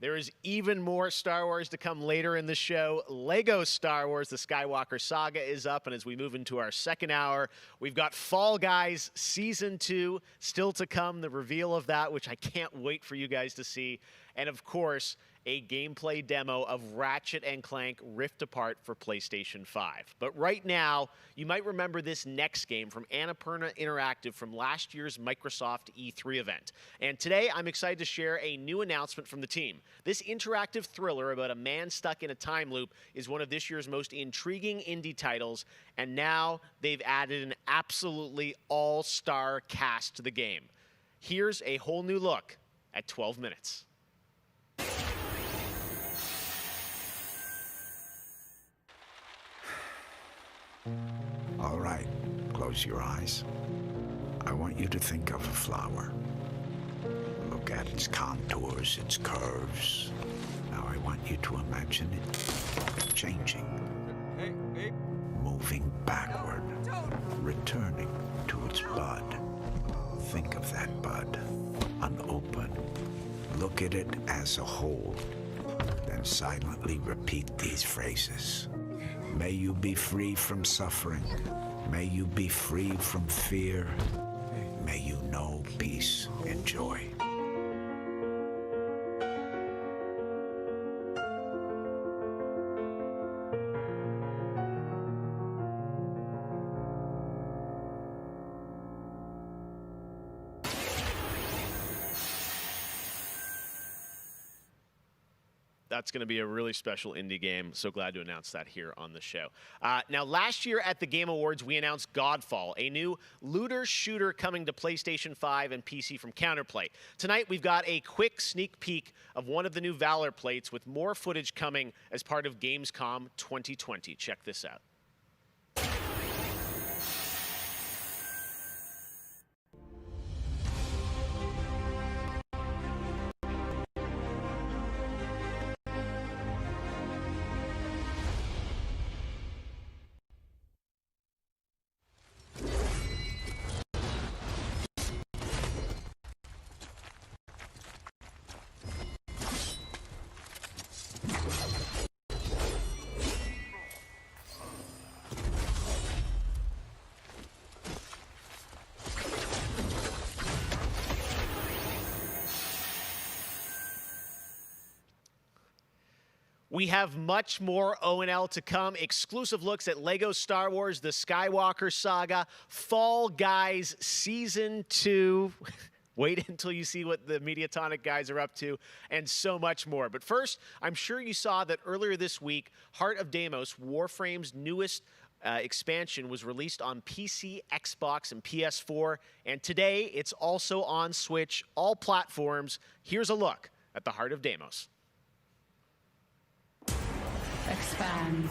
There is even more Star Wars to come later in the show. Lego Star Wars, the Skywalker Saga is up, and as we move into our second hour, we've got Fall Guys Season 2 still to come, the reveal of that, which I can't wait for you guys to see. And of course, a gameplay demo of Ratchet and Clank Rift Apart for PlayStation 5. But right now, you might remember this next game from Annapurna Interactive from last year's Microsoft E3 event. And today, I'm excited to share a new announcement from the team. This interactive thriller about a man stuck in a time loop is one of this year's most intriguing indie titles, and now they've added an absolutely all-star cast to the game. Here's a whole new look at 12 minutes. All right, close your eyes. I want you to think of a flower. Look at its contours, its curves. Now I want you to imagine it changing. Moving backward, returning to its bud. Think of that bud, unopened. Look at it as a whole. Then silently repeat these phrases. May you be free from suffering. May you be free from fear. May you know peace and joy. That's going to be a really special indie game. So glad to announce that here on the show. Now, last year at the Game Awards, we announced Godfall, a new looter shooter coming to PlayStation 5 and PC from Counterplay. Tonight, we've got a quick sneak peek of one of the new Valor plates with more footage coming as part of Gamescom 2020. Check this out. We have much more O&L to come. Exclusive looks at Lego Star Wars, the Skywalker Saga, Fall Guys Season 2. Wait until you see what the Mediatonic guys are up to, and so much more. But first, I'm sure you saw that earlier this week, Heart of Deimos, Warframe's newest expansion, was released on PC, Xbox, and PS4. And today, it's also on Switch, all platforms. Here's a look at the Heart of Deimos. Expand,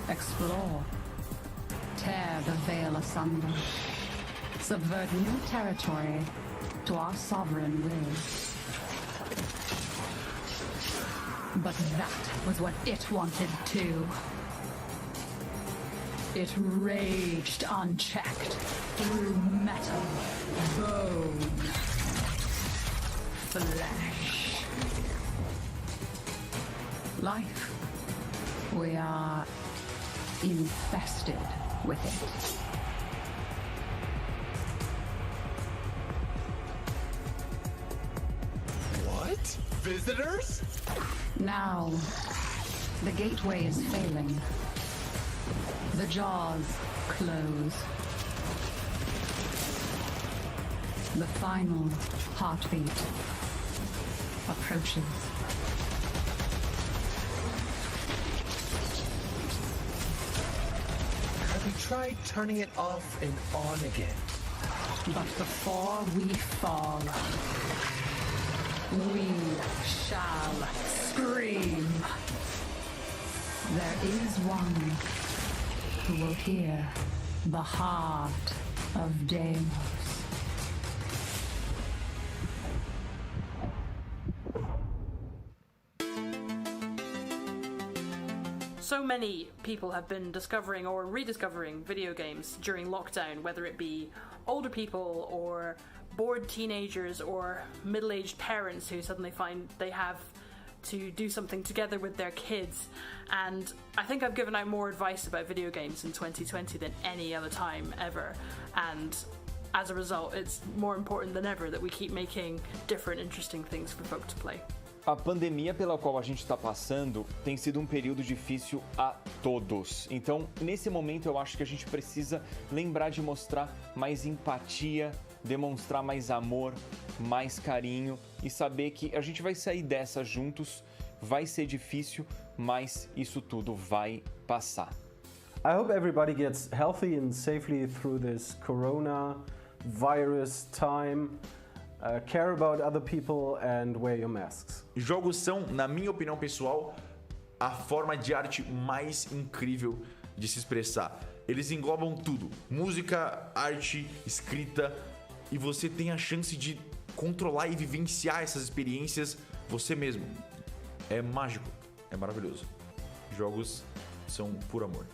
explore, tear the veil asunder, subvert new territory to our sovereign will. But that was what it wanted too. It raged unchecked through metal, bone, flesh. Life. We are infested with it. What? Visitors? Now, the gateway is failing. The jaws close. The final heartbeat approaches. We tried turning it off and on again. But before we fall, we shall scream. There is one who will hear the heart of Deimos. So many people have been discovering or rediscovering video games during lockdown, whether it be older people or bored teenagers or middle-aged parents who suddenly find they have to do something together with their kids. And I think I've given out more advice about video games in 2020 than any other time ever. And as a result, it's more important than ever that we keep making different, interesting things for folk to play. A pandemia pela qual a gente está passando tem sido um período difícil a todos. Então, nesse momento, eu acho que a gente precisa lembrar de mostrar mais empatia, demonstrar mais amor, mais carinho e saber que a gente vai sair dessa juntos. Vai ser difícil, mas isso tudo vai passar. I hope everybody gets healthy and safely through this coronavirus time. Care about other people and wear your masks. Jogos são, na minha opinião pessoal, a forma de arte mais incrível de se expressar. Eles englobam tudo: música, arte, escrita, e você tem a chance de controlar e vivenciar essas experiências você mesmo. É mágico, é maravilhoso. Jogos são puro amor.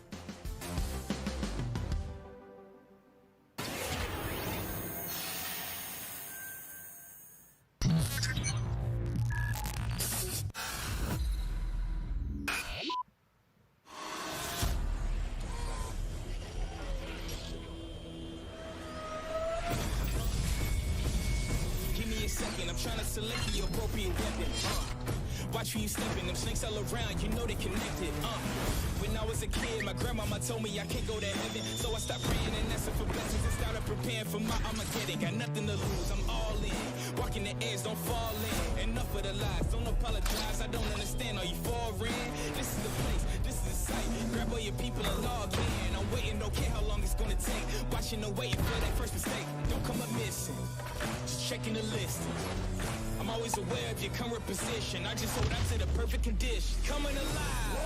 Watch who you stepping, them snakes all around, you know they connected. When I was a kid, my grandmama told me I can't go to heaven, so I stopped praying and asking for blessings and started preparing for my Armageddon. Got nothing to lose, I'm all in. Walking the edge, don't fall in. Enough of the lies, don't apologize. I don't understand, are you foreign? This is the place, this is the site. Grab all your people and log in. I'm waiting, don't care how long it's gonna take. Watching and waiting for that first mistake. Don't come up missing, just checking the list. I'm always aware of your current position. I just hold on to the perfect condition. Coming alive.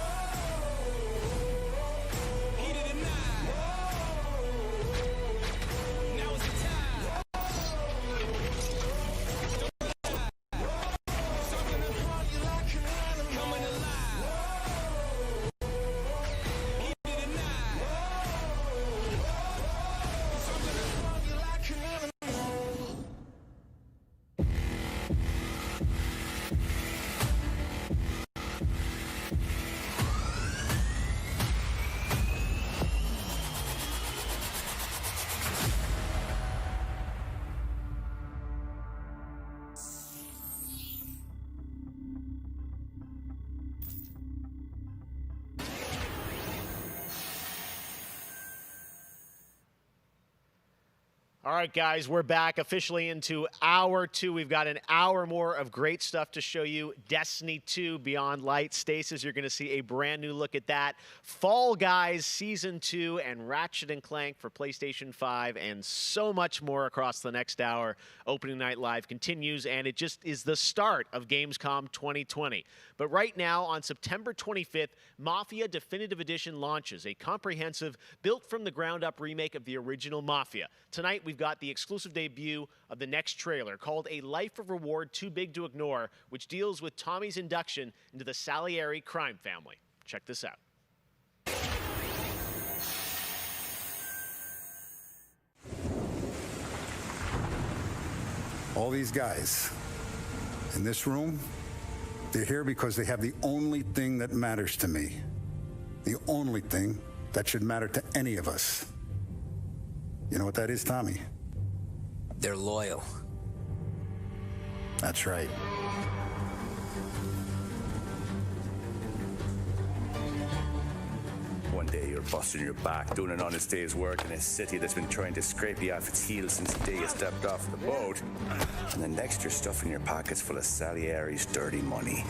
Heat of the night. Now is the time. Coming alive. Heat of the night. All right, guys, we're back officially into hour 2. We've got an hour more of great stuff to show you. Destiny 2, Beyond Light. Stasis, you're going to see a brand new look at that. Fall Guys Season 2 and Ratchet and Clank for PlayStation 5 and so much more across the next hour. Opening Night Live continues, and it just is the start of Gamescom 2020. But right now, on September 25th, Mafia Definitive Edition launches, a comprehensive, built-from-the-ground-up remake of the original Mafia. Tonight, we've got the exclusive debut of the next trailer, called A Life of Reward Too Big to Ignore, which deals with Tommy's induction into the Salieri crime family. Check this out. All these guys in this room, they're here because they have the only thing that matters to me. The only thing that should matter to any of us. You know what that is, Tommy? They're loyal. That's right. One day you're busting your back, doing an honest day's work in a city that's been trying to scrape you off its heels since the day you stepped off the boat. And the next you're stuffing your pockets full of Salieri's dirty money.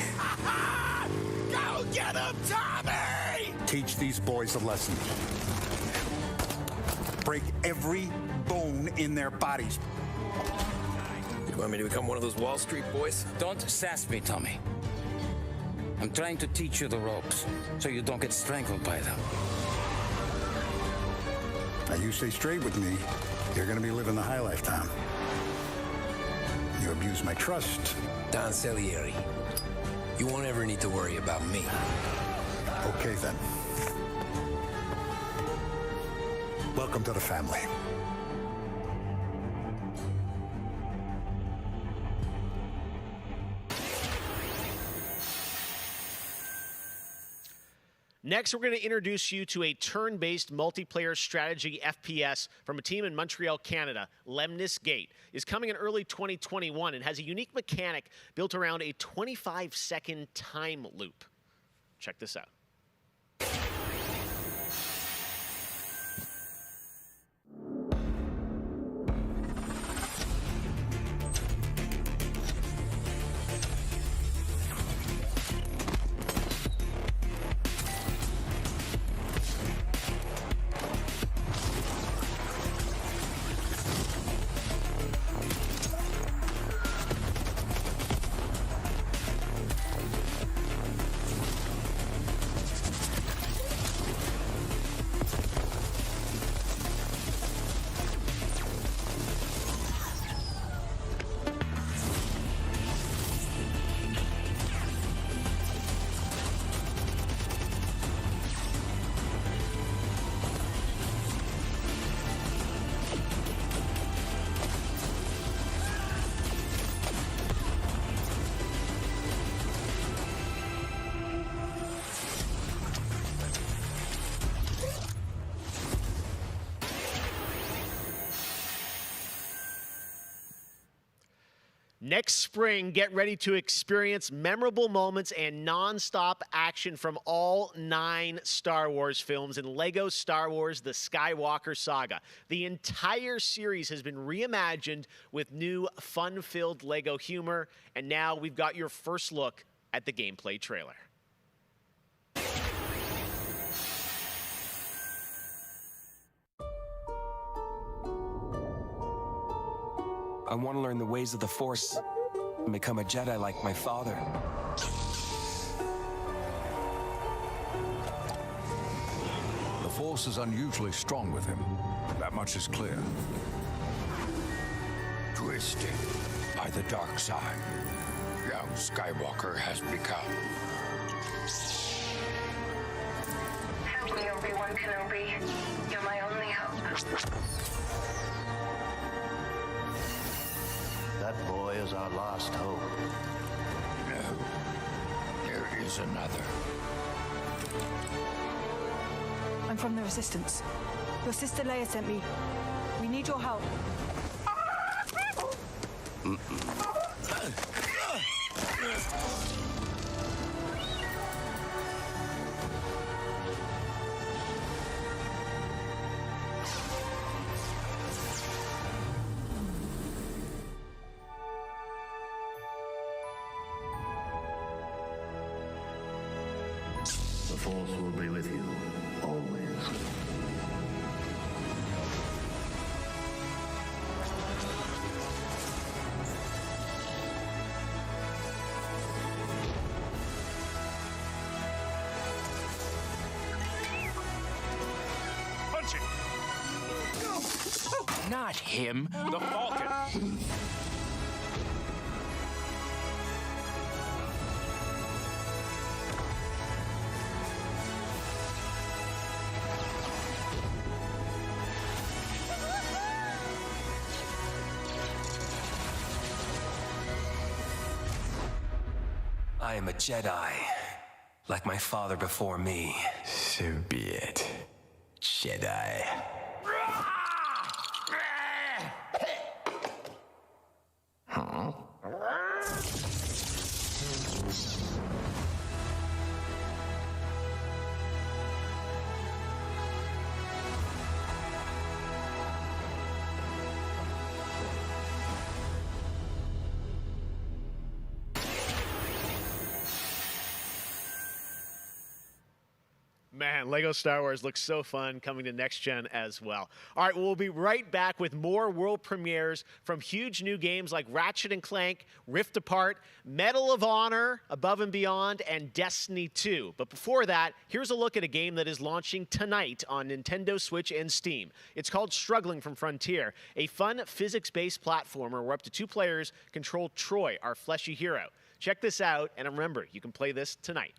Go get him, Tommy! Teach these boys a lesson. Break every bone in their bodies. You want me to become one of those Wall Street boys? Don't sass me, Tommy. I'm trying to teach you the ropes, so you don't get strangled by them. Now you stay straight with me, you're gonna be living the high life, Tom. You abuse my trust. Don Salieri, you won't ever need to worry about me. Okay, then. Welcome to the family. Next, we're going to introduce you to a turn-based multiplayer strategy FPS from a team in Montreal, Canada. Lemnis Gate is coming in early 2021 and has a unique mechanic built around a 25-second time loop. Check this out. Next spring, get ready to experience memorable moments and non-stop action from all 9 Star Wars films in LEGO Star Wars: The Skywalker Saga. The entire series has been reimagined with new, fun-filled LEGO humor, and now we've got your first look at the gameplay trailer. I want to learn the ways of the Force and become a Jedi like my father. The Force is unusually strong with him. That much is clear. Twisted by the dark side, young Skywalker has become. Help me, Obi-Wan Kenobi. You're my only hope. That boy is our last hope. No, there is another. I'm from the Resistance. Your sister Leia sent me. We need your help. The Force will be with you, always. Punch it! Not him, the Falcon! I am a Jedi, like my father before me. So be it, Jedi. Huh? Man, LEGO Star Wars looks so fun, coming to next gen as well. All right, we'll be right back with more world premieres from huge new games like Ratchet and Clank, Rift Apart, Medal of Honor, Above and Beyond, and Destiny 2. But before that, here's a look at a game that is launching tonight on Nintendo Switch and Steam. It's called Struggling from Frontier, a fun physics-based platformer where up to 2 players control Troy, our fleshy hero. Check this out, and remember, you can play this tonight.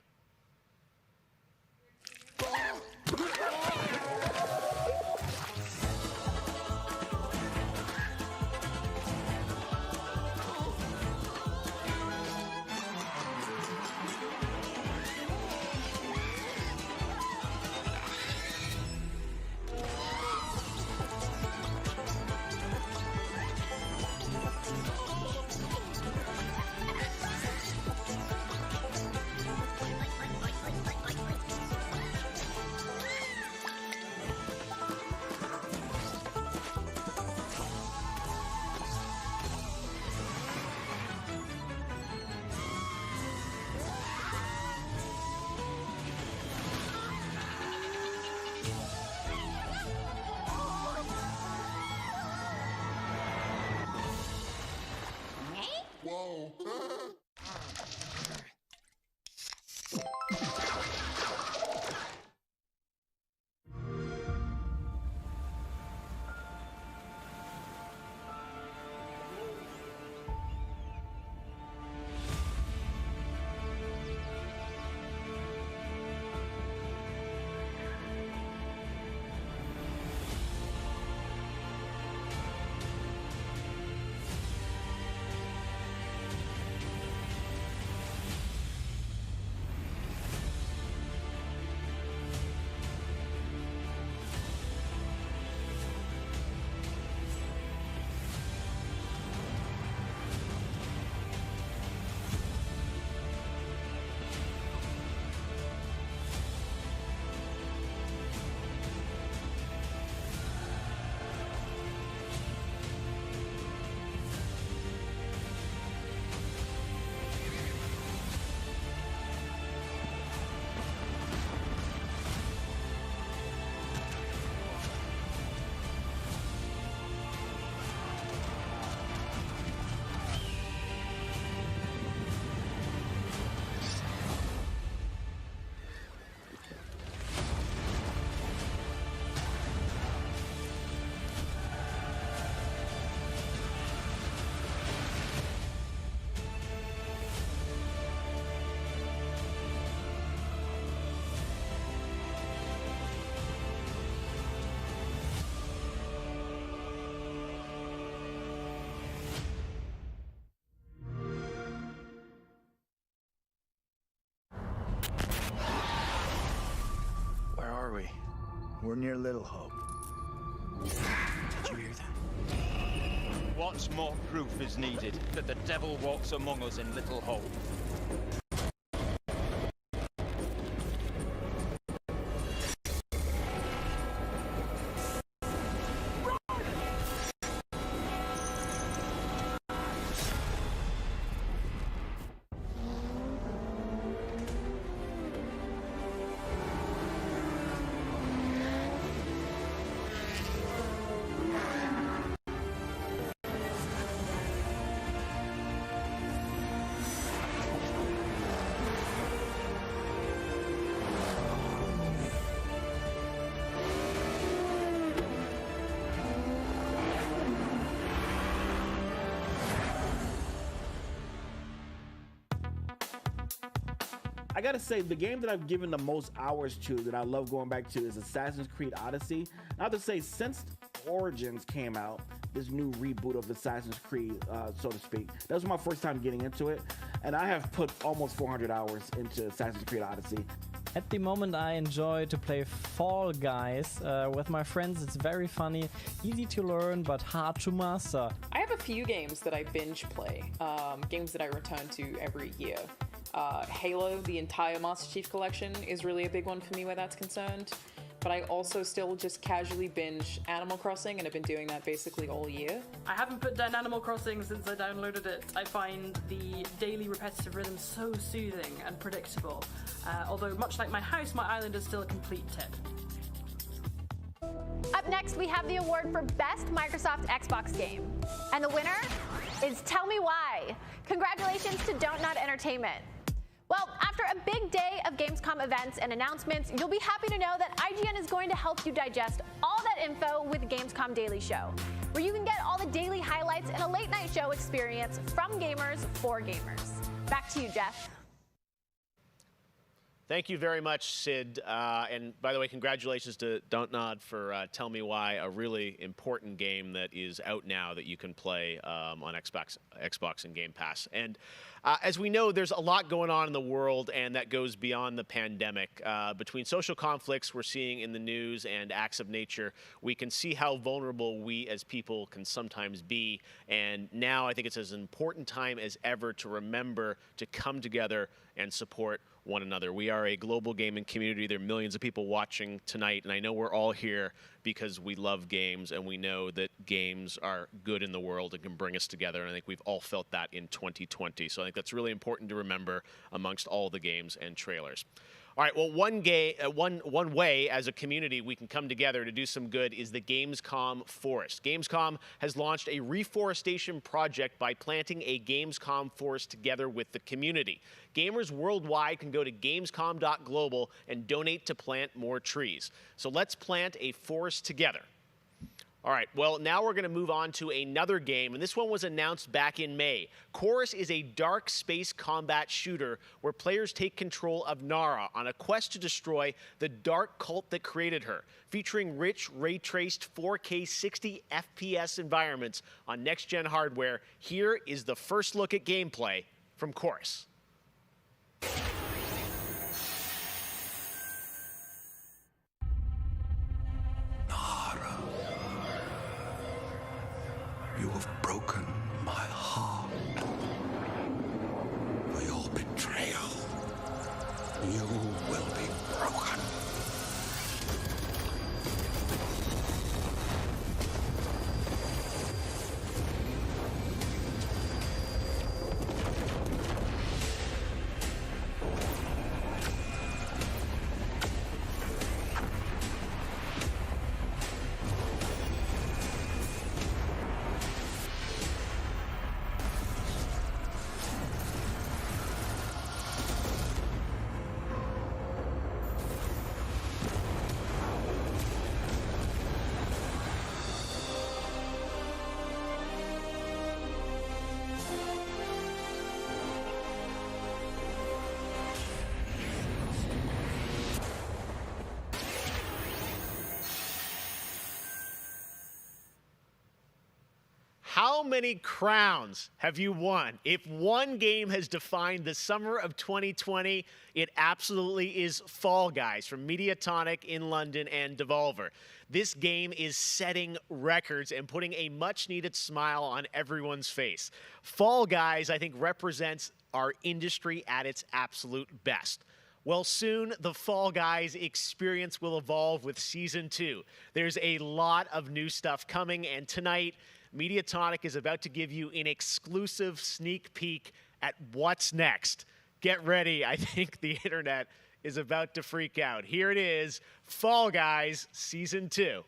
We're near Little Hope. Did you hear that? What more proof is needed that the devil walks among us in Little Hope? I gotta say, the game that I've given the most hours to, that I love going back to, is Assassin's Creed Odyssey. I have to say, since Origins came out, this new reboot of Assassin's Creed, so to speak, that was my first time getting into it, and I have put almost 400 hours into Assassin's Creed Odyssey. At the moment, I enjoy to play Fall Guys with my friends. It's very funny, easy to learn, but hard to master. I have a few games that I binge play, games that I return to every year. Halo, the entire Master Chief Collection, is really a big one for me where that's concerned. But I also still just casually binge Animal Crossing, and I've been doing that basically all year. I haven't put down Animal Crossing since I downloaded it. I find the daily repetitive rhythm so soothing and predictable. Although, much like my house, my island is still a complete tip. Up next, we have the award for Best Microsoft Xbox Game. And the winner is Tell Me Why. Congratulations to Don't Nod Entertainment. Well, after a big day of Gamescom events and announcements, you'll be happy to know that IGN is going to help you digest all that info with Gamescom Daily Show, where you can get all the daily highlights and a late-night show experience from gamers for gamers. Back to you, Jeff. Thank you very much, Sid. And by the way, congratulations to Don't Nod for Tell Me Why, a really important game that is out now that you can play on Xbox and Game Pass. And as we know, there's a lot going on in the world, and that goes beyond the pandemic. Between social conflicts we're seeing in the news and acts of nature, we can see how vulnerable we as people can sometimes be. And now I think it's as important time as ever to remember to come together and support one another. We are a global gaming community. There are millions of people watching tonight, and I know we're all here because we love games, and we know that games are good in the world and can bring us together, and I think we've all felt that in 2020. So I think that's really important to remember amongst all the games and trailers. All right, well, one way as a community we can come together to do some good is the Gamescom Forest. Gamescom has launched a reforestation project by planting a Gamescom Forest together with the community. Gamers worldwide can go to gamescom.global and donate to plant more trees. So let's plant a forest together. All right, well, now we're going to move on to another game, and this one was announced back in May. Chorus is a dark space combat shooter where players take control of Nara on a quest to destroy the dark cult that created her, featuring rich, ray-traced 4K 60 FPS environments on next-gen hardware. Here is the first look at gameplay from Chorus. You have broken my heart. For your betrayal, you will be broken. How many crowns have you won? If one game has defined the summer of 2020, it absolutely is Fall Guys from Mediatonic in London and Devolver. This game is setting records and putting a much-needed smile on everyone's face. Fall Guys, I think, represents our industry at its absolute best. Well, soon the Fall Guys experience will evolve with Season 2. There's a lot of new stuff coming, and tonight, Mediatonic is about to give you an exclusive sneak peek at what's next. Get ready. I think the internet is about to freak out. Here it is, Fall Guys Season 2.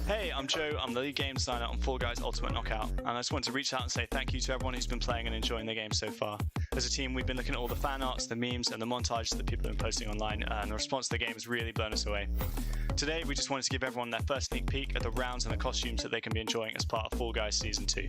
Hey, I'm Joe. I'm the lead game designer on Fall Guys Ultimate Knockout, and I just want to reach out and say thank you to everyone who's been playing and enjoying the game so far. As a team, we've been looking at all the fan arts, the memes, and the montages that people have been posting online, and the response to the game has really blown us away. Today, we just wanted to give everyone their first sneak peek at the rounds and the costumes that they can be enjoying as part of Fall Guys Season 2.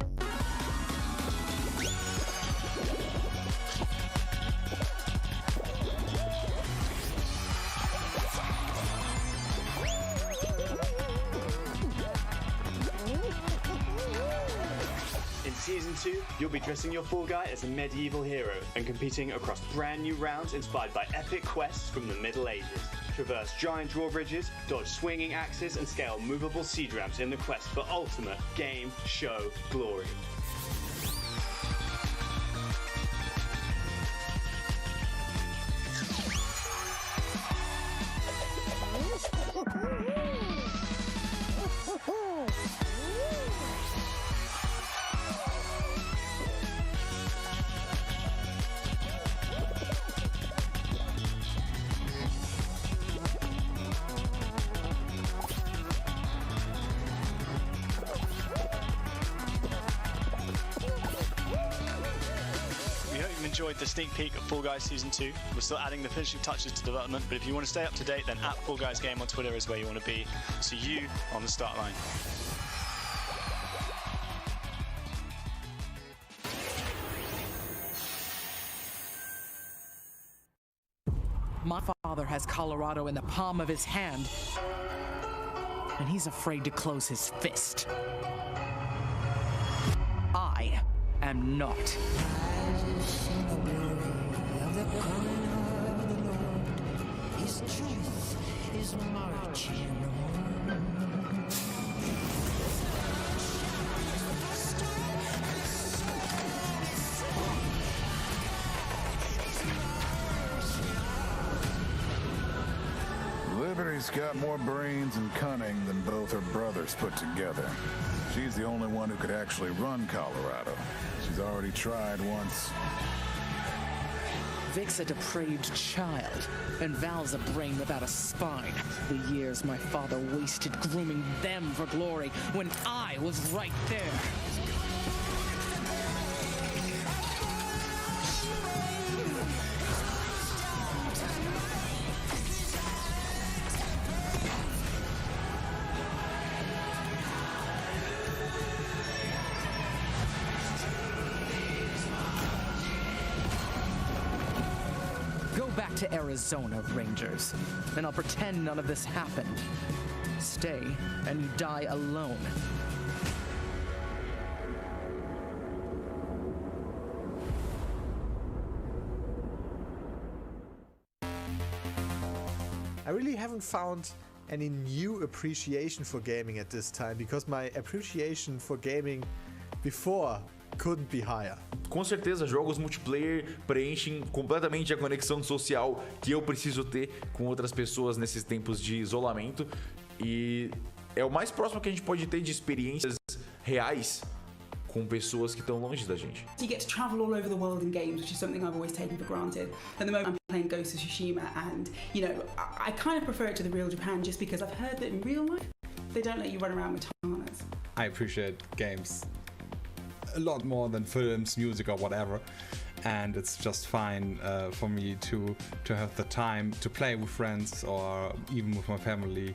Season 2, you'll be dressing your Fall Guy as a medieval hero and competing across brand new rounds inspired by epic quests from the Middle Ages. Traverse giant drawbridges, dodge swinging axes, and scale movable siege ramps in the quest for ultimate game show glory. Enjoyed the sneak peek of Fall Guys Season 2. We're still adding the finishing touches to development, but if you want to stay up to date, then at Fall Guys Game on Twitter is where you want to be. See you on the start line. My father has Colorado in the palm of his hand, and he's afraid to close his fist. I am not. His truth is marching on. Liberty's got more brains and cunning than both her brothers put together. She's the only one who could actually run Colorado. She's already tried once. Vic's a depraved child, and Val's a brain without a spine. The years my father wasted grooming them for glory when I was right there. Back to Arizona, Rangers, and I'll pretend none of this happened. Stay, and you die alone. I really haven't found any new appreciation for gaming at this time, because my appreciation for gaming before couldn't be higher. Com certeza, jogos multiplayer preenchem completamente a conexão social que eu preciso ter com outras pessoas nesses tempos de isolamento, e é o mais próximo que a gente pode ter de experiências reais com pessoas que estão longe da gente. You get to travel all over the world in games, which is something I've always taken for granted. At the moment I'm playing Ghost of Tsushima, and you know, I kind of prefer it to the real Japan just because I've heard that in real life they don't let you run around with katanas. I appreciate games a lot more than films, music, or whatever, and it's just fine for me to have the time to play with friends or even with my family,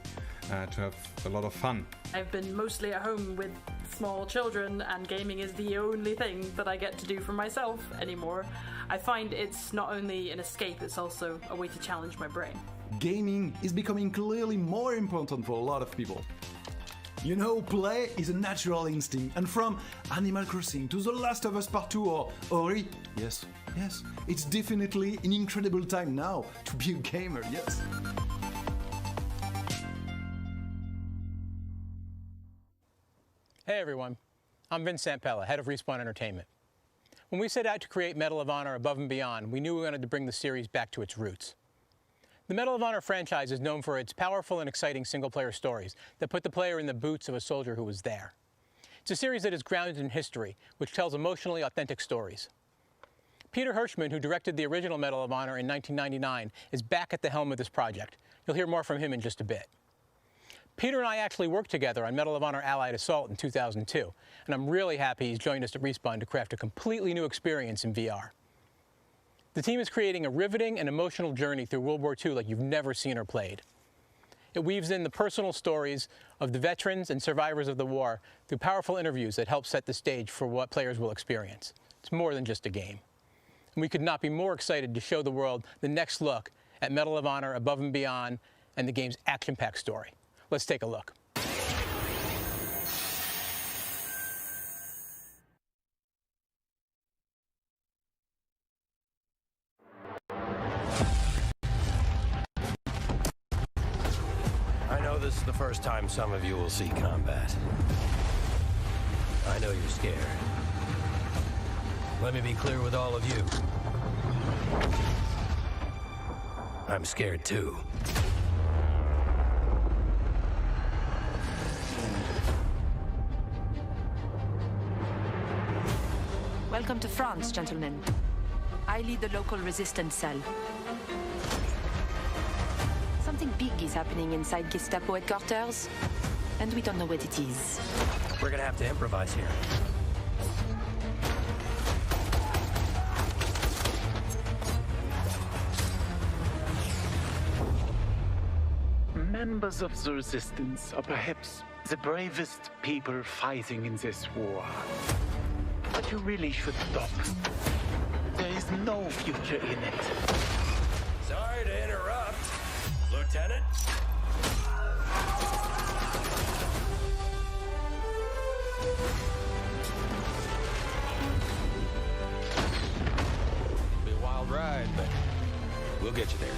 to have a lot of fun. I've been mostly at home with small children, and gaming is the only thing that I get to do for myself anymore. I find it's not only an escape, it's also a way to challenge my brain. gaming is becoming clearly more important for a lot of people. You know, play is a natural instinct, and from Animal Crossing to The Last of Us Part 2 or Ori, yes, it's definitely an incredible time now to be a gamer, yes. Hey everyone, I'm Vince Sampella, head of Respawn Entertainment. When we set out to create Medal of Honor Above and Beyond, we knew we wanted to bring the series back to its roots. The Medal of Honor franchise is known for its powerful and exciting single-player stories that put the player in the boots of a soldier who was there. It's a series that is grounded in history, which tells emotionally authentic stories. Peter Hirschman, who directed the original Medal of Honor in 1999, is back at the helm of this project. You'll hear more from him in just a bit. Peter and I actually worked together on Medal of Honor Allied Assault in 2002, and I'm really happy he's joined us at Respawn to craft a completely new experience in VR. The team is creating a riveting and emotional journey through World War II like you've never seen or played. It weaves in the personal stories of the veterans and survivors of the war through powerful interviews that help set the stage for what players will experience. It's more than just a game. And we could not be more excited to show the world the next look at Medal of Honor Above and Beyond and the game's action-packed story. Let's take a look. I know this is the first time some of you will see combat. I know you're scared. Let me be clear with all of you. I'm scared too. Welcome to France, gentlemen. I lead the local resistance cell. Something big is happening inside Gestapo headquarters, and we don't know what it is. We're gonna have to improvise here. Members of the resistance are perhaps the bravest people fighting in this war. But you really should stop. There is no future in it. Sorry to interrupt, Lieutenant. Be a wild ride, but we'll get you there.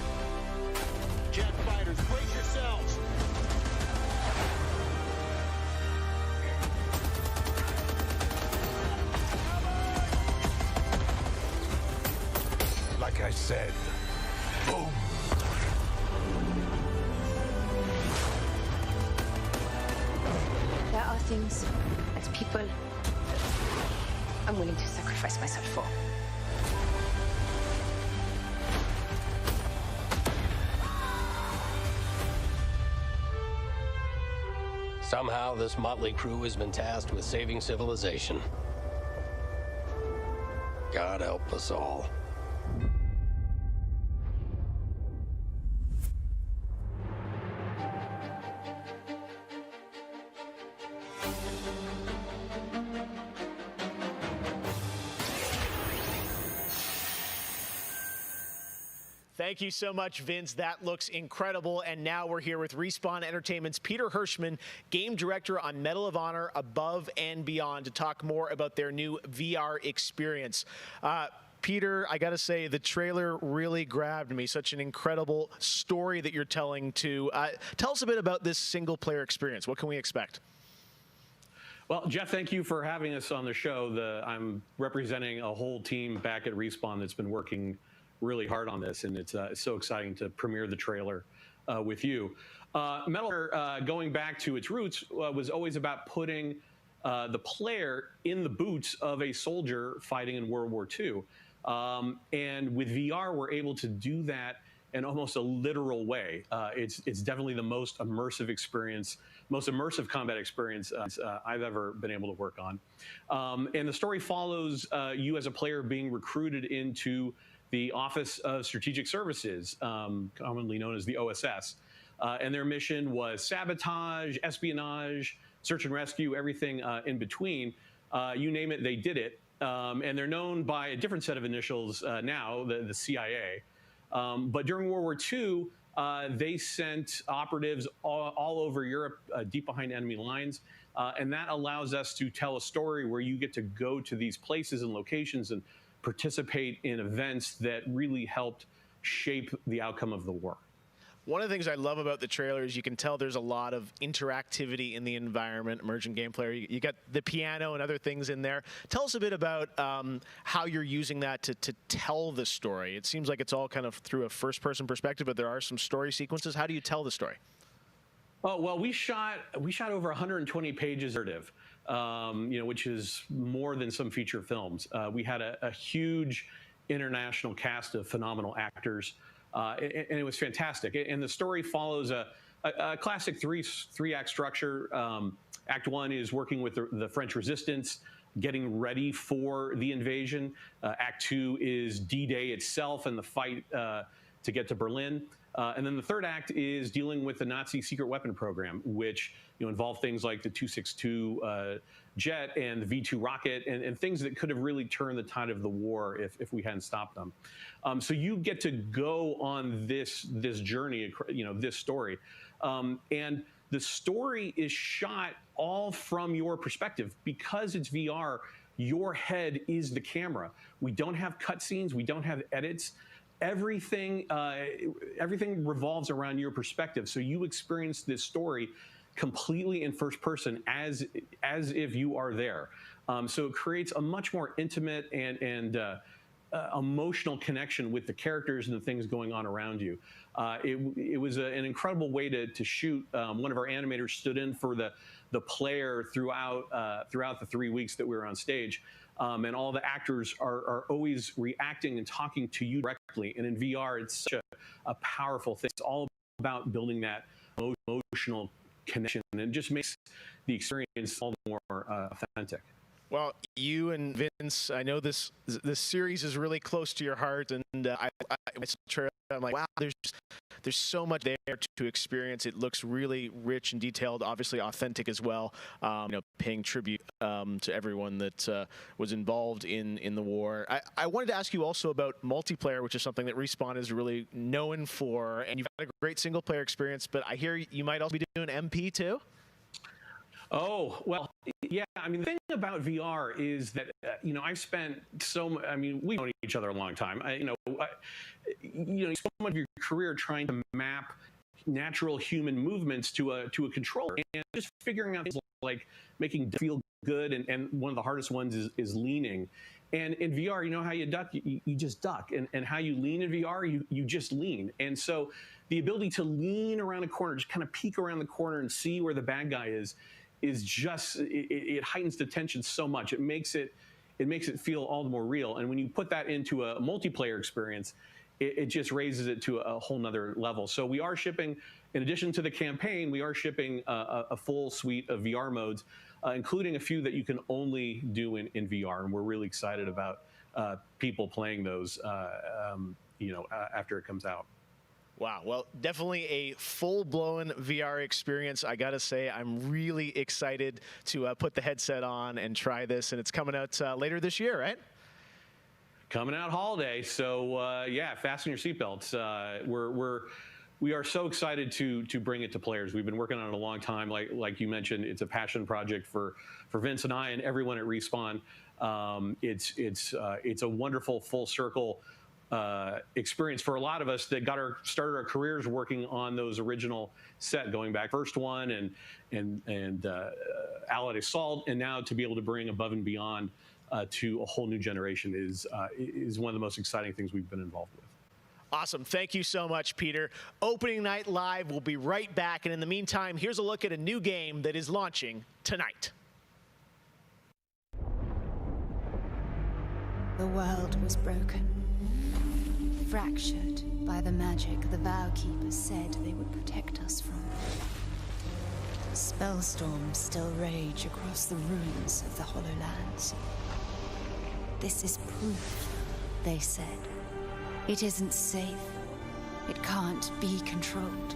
Jet fighters, brace yourselves! Like I said, boom! There are things as people I'm willing to sacrifice myself for. Somehow, this motley crew has been tasked with saving civilization. God help us all. Thank you so much, Vince. That looks incredible. And now we're here with Respawn Entertainment's Peter Hirschman, game director on Medal of Honor Above and Beyond, to talk more about their new VR experience. Peter, I got to say, the trailer really grabbed me. Such an incredible story that you're telling to. Tell us a bit about this single-player experience. What can we expect? Well, Jeff, thank you for having us on the show. I'm representing a whole team back at Respawn that's been working really hard on this, and it's so exciting to premiere the trailer with you. Medal, going back to its roots, was always about putting the player in the boots of a soldier fighting in World War II. And with VR, we're able to do that in almost a literal way. It's definitely the most immersive experience, most immersive combat experience I've ever been able to work on. And the story follows you as a player being recruited into the Office of Strategic Services, commonly known as the OSS. And their mission was sabotage, espionage, search and rescue, everything in between. You name it, they did it. And they're known by a different set of initials now, the CIA. But during World War II, they sent operatives all over Europe, deep behind enemy lines. And that allows us to tell a story where you get to go to these places and locations and participate in events that really helped shape the outcome of the war. One of the things I love about the trailer is you can tell there's a lot of interactivity in the environment, emergent gameplay. You got the piano and other things in there. Tell us a bit about how you're using that to tell the story. It seems like it's all kind of through a first-person perspective, but there are some story sequences. How do you tell the story? Oh, well, we shot over 120 pages of narrative, which is more than some feature films. We had a huge international cast of phenomenal actors. And it was fantastic. And the story follows a classic three-act structure. Act 1 is working with the French resistance, getting ready for the invasion. Act 2 is D-Day itself and the fight to get to Berlin. And then the third act is dealing with the Nazi secret weapon program, which involved things like the 262 jet and the V2 rocket and things that could have really turned the tide of the war if we hadn't stopped them. So you get to go on this journey, this story. And the story is shot all from your perspective. Because it's VR, your head is the camera. We don't have cutscenes. We don't have edits. Everything revolves around your perspective. So you experience this story completely in first person as if you are there. So it creates a much more intimate and emotional connection with the characters and the things going on around you. It was an incredible way to shoot. One of our animators stood in for the player throughout the 3 weeks that we were on stage. And all the actors are always reacting and talking to you directly. And in VR, it's such a powerful thing. It's all about building that emotional connection, and it just makes the experience all the more authentic. Well, you and Vince, I know this series is really close to your heart, and I'm like, wow, there's so much there to experience. It looks really rich and detailed, obviously authentic as well. Paying tribute to everyone that was involved in the war. I wanted to ask you also about multiplayer, which is something that Respawn is really known for, and you've had a great single player experience. But I hear you might also be doing MP too. Oh, well, yeah. I mean, the thing about VR is that, I've spent we've known each other a long time. So much of your career trying to map natural human movements to a controller and just figuring out things like making it feel good. And one of the hardest ones is leaning. And in VR, you know how you duck? You just duck. And how you lean in VR, you just lean. And so the ability to lean around a corner, just kind of peek around the corner and see where the bad guy is just, it heightens the tension so much. It makes it feel all the more real. And when you put that into a multiplayer experience, it just raises it to a whole nother level. So we are shipping, in addition to the campaign, we are shipping a full suite of VR modes, including a few that you can only do in VR. And we're really excited about people playing those, after it comes out. Wow. Well, definitely a full-blown VR experience. I got to say, I'm really excited to put the headset on and try this. And it's coming out later this year, right? Coming out holiday. So, yeah, fasten your seatbelts. We are so excited to bring it to players. We've been working on it a long time. Like you mentioned, it's a passion project for Vince and I and everyone at Respawn. It's a wonderful full circle experience for a lot of us that started our careers working on those original set, going back first one and Allied Assault, and now to be able to bring Above and Beyond to a whole new generation is one of the most exciting things we've been involved with. Awesome. Thank you so much, Peter. Opening Night Live will be right back. And in the meantime, here's a look at a new game that is launching tonight. The world was broken, fractured by the magic the Vow Keepers said they would protect us from. Spellstorms still rage across the ruins of the Hollowlands. This is proof, they said. It isn't safe. It can't be controlled.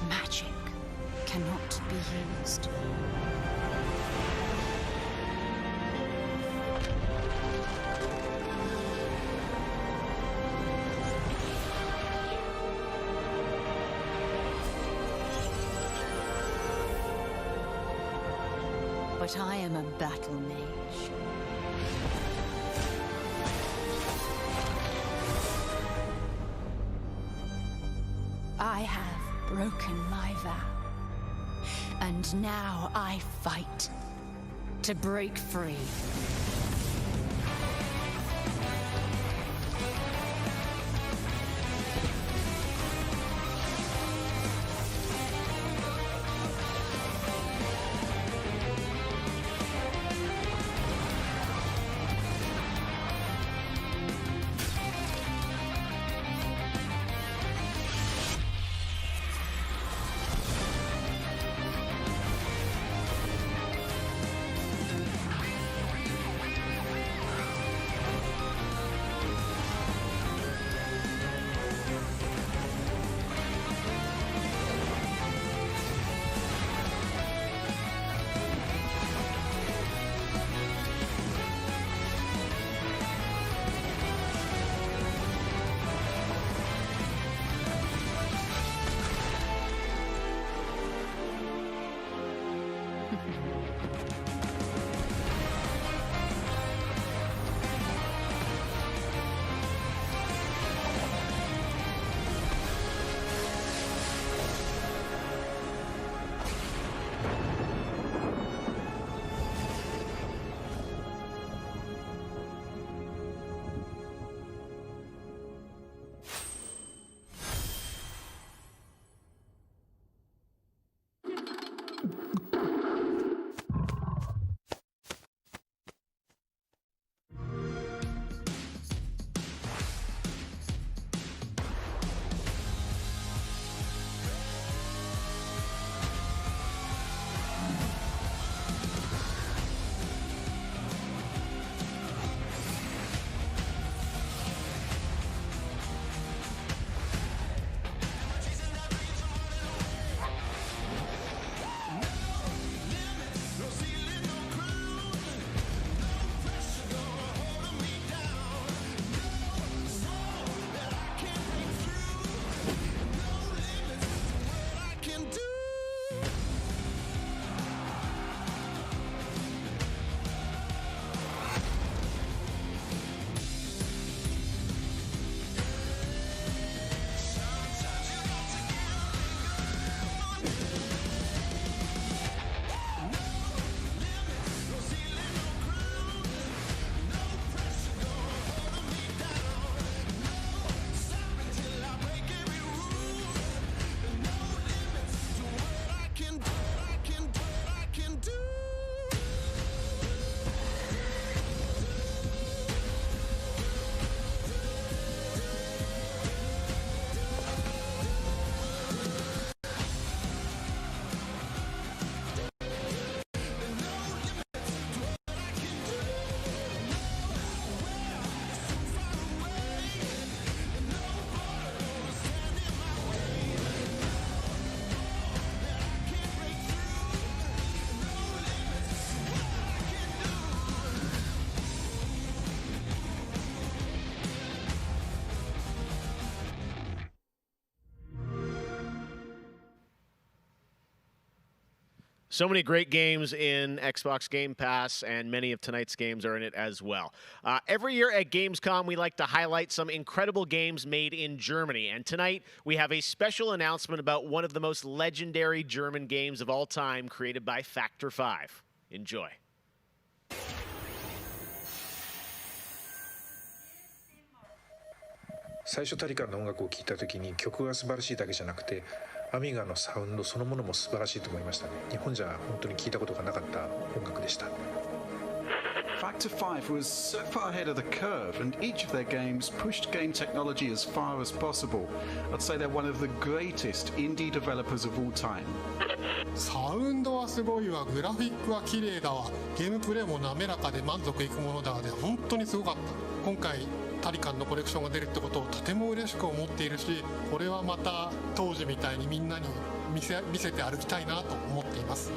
Magic cannot be used. but I am a battle mage. I have broken my vow, and now I fight to break free. So many great games in Xbox Game Pass, and many of tonight's games are in it as well. Every year at Gamescom, we like to highlight some incredible games made in Germany. And tonight, we have a special announcement about one of the most legendary German games of all time, created by Factor 5. Enjoy.最初タリカンの音楽を聴いた時に曲が素晴らしいだけじゃなくてアミガのサウンドそのものも素晴らしいと思いましたね。日本じゃ本当に聴いたことがなかった音楽でした。Factor 5 was so far ahead of the curve, and each of their games pushed game technology as far as possible. I'd say they're one of the greatest indie developers of all time. サウンドはすごいわ、グラフィックは綺麗だわ、ゲームプレイも滑らかで満足いくものだわで、本当にすごかった。今回タリカンのコレクションが出るってことをとても嬉しく思っているし、これはまた当時みたいにみんなに見せて歩きたいなと思っています。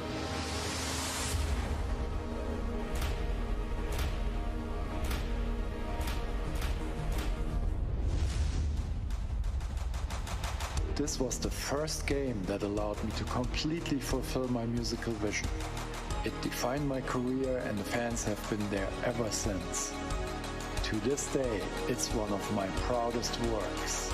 This was the first game that allowed me to completely fulfill my musical vision. It defined my career, and the fans have been there ever since. To this day, it's one of my proudest works.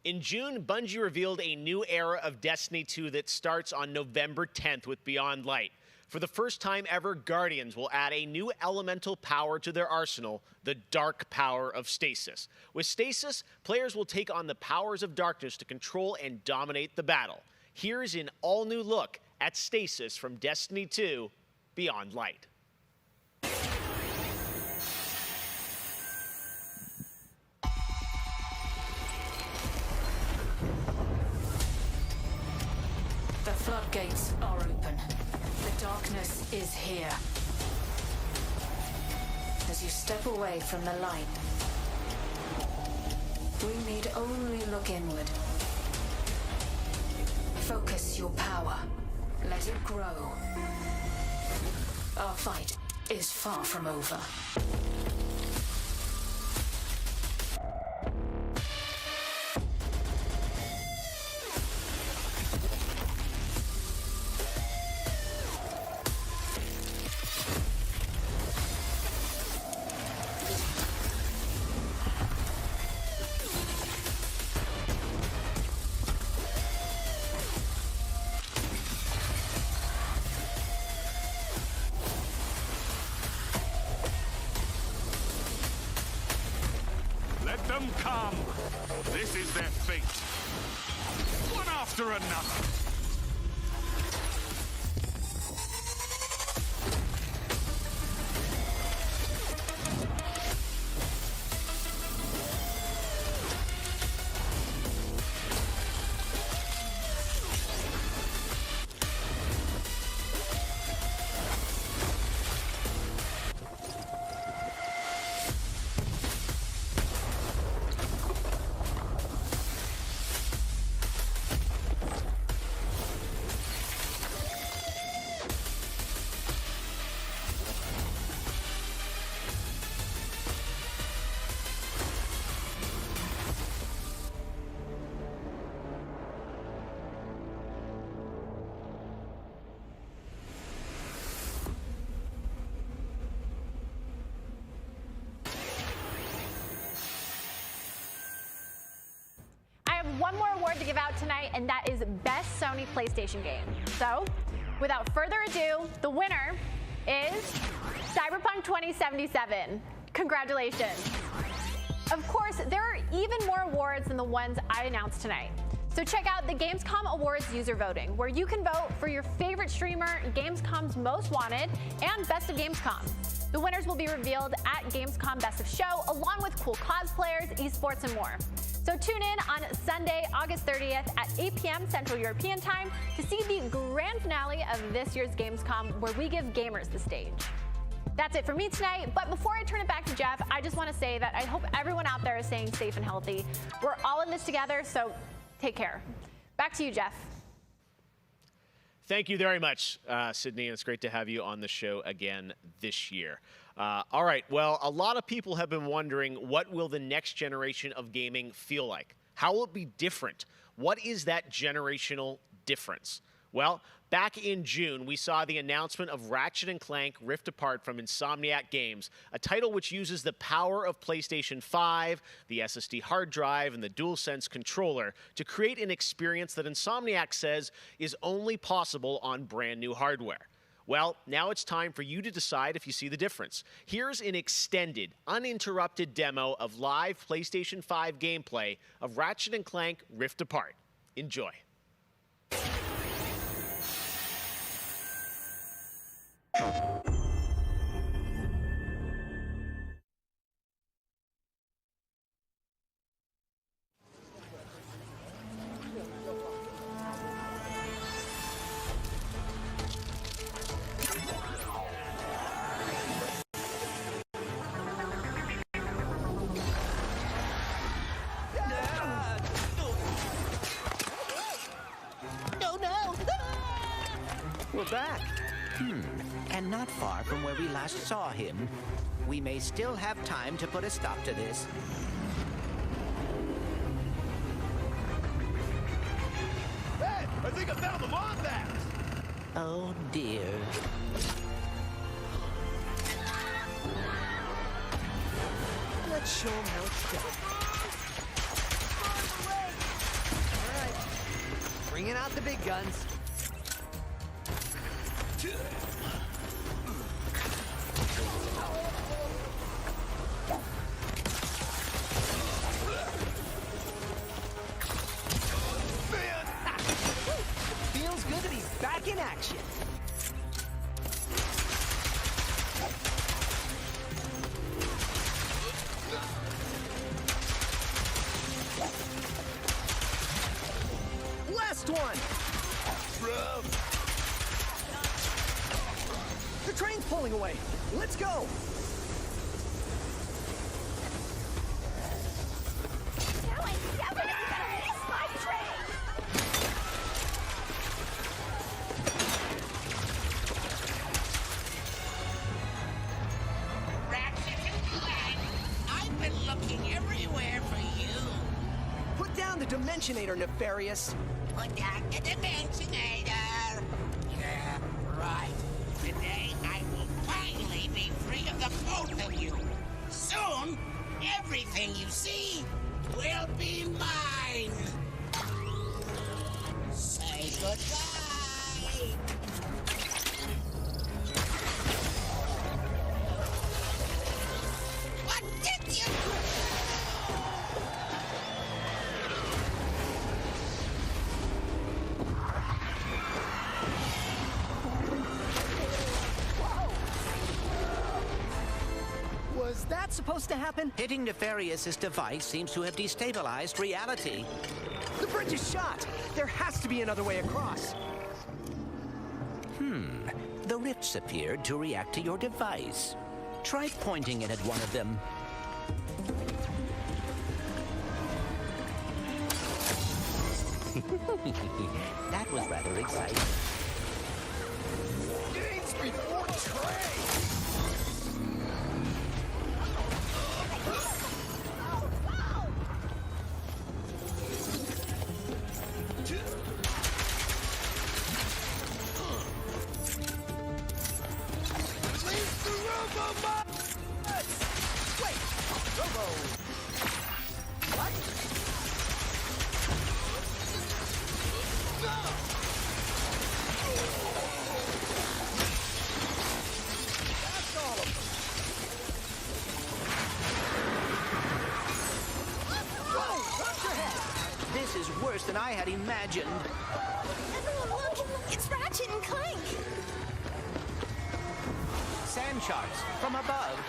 In June, Bungie revealed a new era of Destiny 2 that starts on November 10th with Beyond Light. For the first time ever, Guardians will add a new elemental power to their arsenal, the dark power of Stasis. With Stasis, players will take on the powers of darkness to control and dominate the battle. Here's an all-new look at Stasis from Destiny 2 Beyond Light. The floodgates are open. The darkness is here. As you step away from the light, we need only look inward. Focus your power. Let it grow. Our fight is far from over. Let them come. This is their fate. One after another. One more award to give out tonight, and that is Best Sony PlayStation Game. So, without further ado, the winner is Cyberpunk 2077. Congratulations. Of course, there are even more awards than the ones I announced tonight. So check out the Gamescom Awards user voting, where you can vote for your favorite streamer, Gamescom's Most Wanted, and Best of Gamescom. The winners will be revealed at Gamescom Best of Show, along with cool cosplayers, esports, and more. So tune in on Sunday, August 30th at 8 p.m. Central European Time to see the grand finale of this year's Gamescom, where we give gamers the stage. That's it for me tonight, but before I turn it back to Jeff, I just want to say that I hope everyone out there is staying safe and healthy. We're all in this together, so take care. Back to you, Jeff. Thank you very much, Sydney, and it's great to have you on the show again this year. All right, well, a lot of people have been wondering, what will the next generation of gaming feel like? How will it be different? What is that generational difference? Well, back in June, we saw the announcement of Ratchet and Clank Rift Apart from Insomniac Games, a title which uses the power of PlayStation 5, the SSD hard drive, and the DualSense controller to create an experience that Insomniac says is only possible on brand new hardware. Well, now it's time for you to decide if you see the difference. Here's an extended, uninterrupted demo of live PlayStation 5 gameplay of Ratchet and Clank Rift Apart. Enjoy. we're back. And not far from where we last saw him. We may still have time to put a stop to this. Hey, I think I found the Wombat! Oh dear. Let's show him how it's done. All right, bringing out the big guns. Feels good that he's back in action. Last one! The train's pulling away. Let's go! Now I'm definitely gonna miss my train! Ratchet and Clank, I've been looking everywhere for you. Put down the Dimensionator, Nefarious. Put down the Dimensionator. Yeah, right. Today I will finally be free of the both of you. Soon, everything you see will be mine. Say goodbye. What did you do? Was that supposed to happen? Hitting Nefarious's device seems to have destabilized reality. The bridge is shot! There has to be another way across. The rifts appeared to react to your device. Try pointing it at one of them. That was rather exciting. Games before trade! This is worse than I had imagined. Everyone look! It's Ratchet and Clank! Sand sharks from above.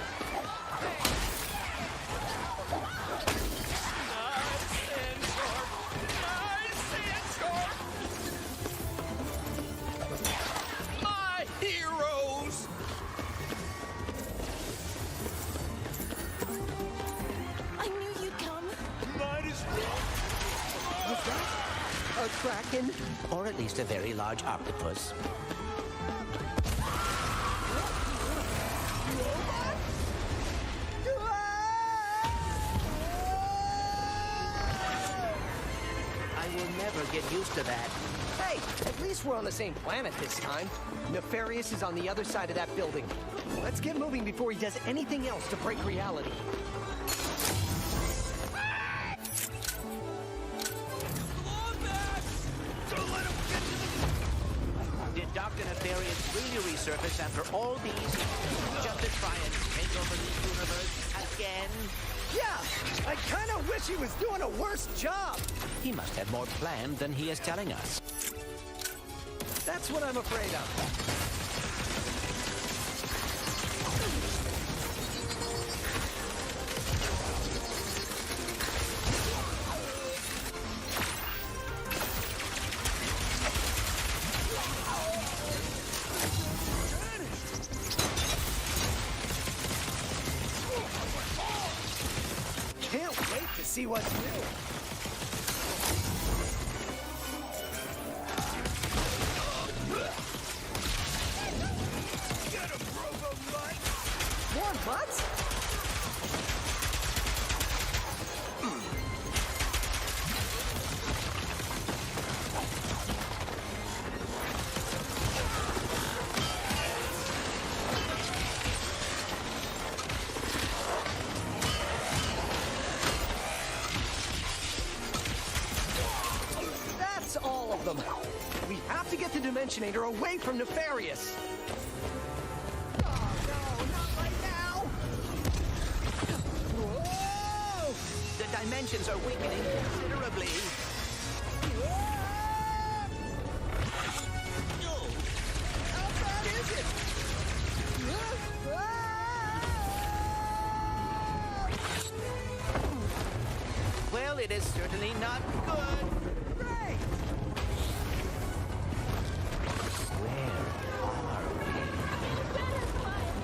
My heroes! I knew you'd come. Might as well. Was that a kraken? Or at least a very large octopus. I will never get used to that. Hey, at least we're on the same planet this time. Nefarious is on the other side of that building. Let's get moving before he does anything else to break reality. Did Dr. Nefarious really resurface after all these years just to try and take over the universe again? Yeah, I kind of wish he was doing a worse job. He must have more planned than he is telling us. That's what I'm afraid of. Can't wait to see what's new. more butts? That's all of them. We have to get the Dimensionator away from Nefarious. The dimensions are weakening considerably. How bad is it? Well, it is certainly not good. Great!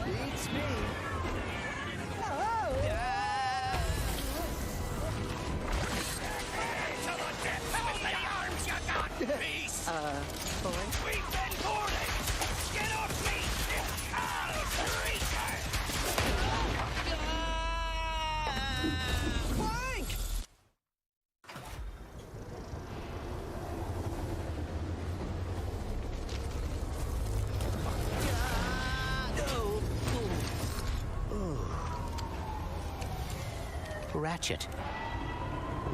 Beats me. Beast! Boy? We've been boarded! Get off me! Clank! Ratchet,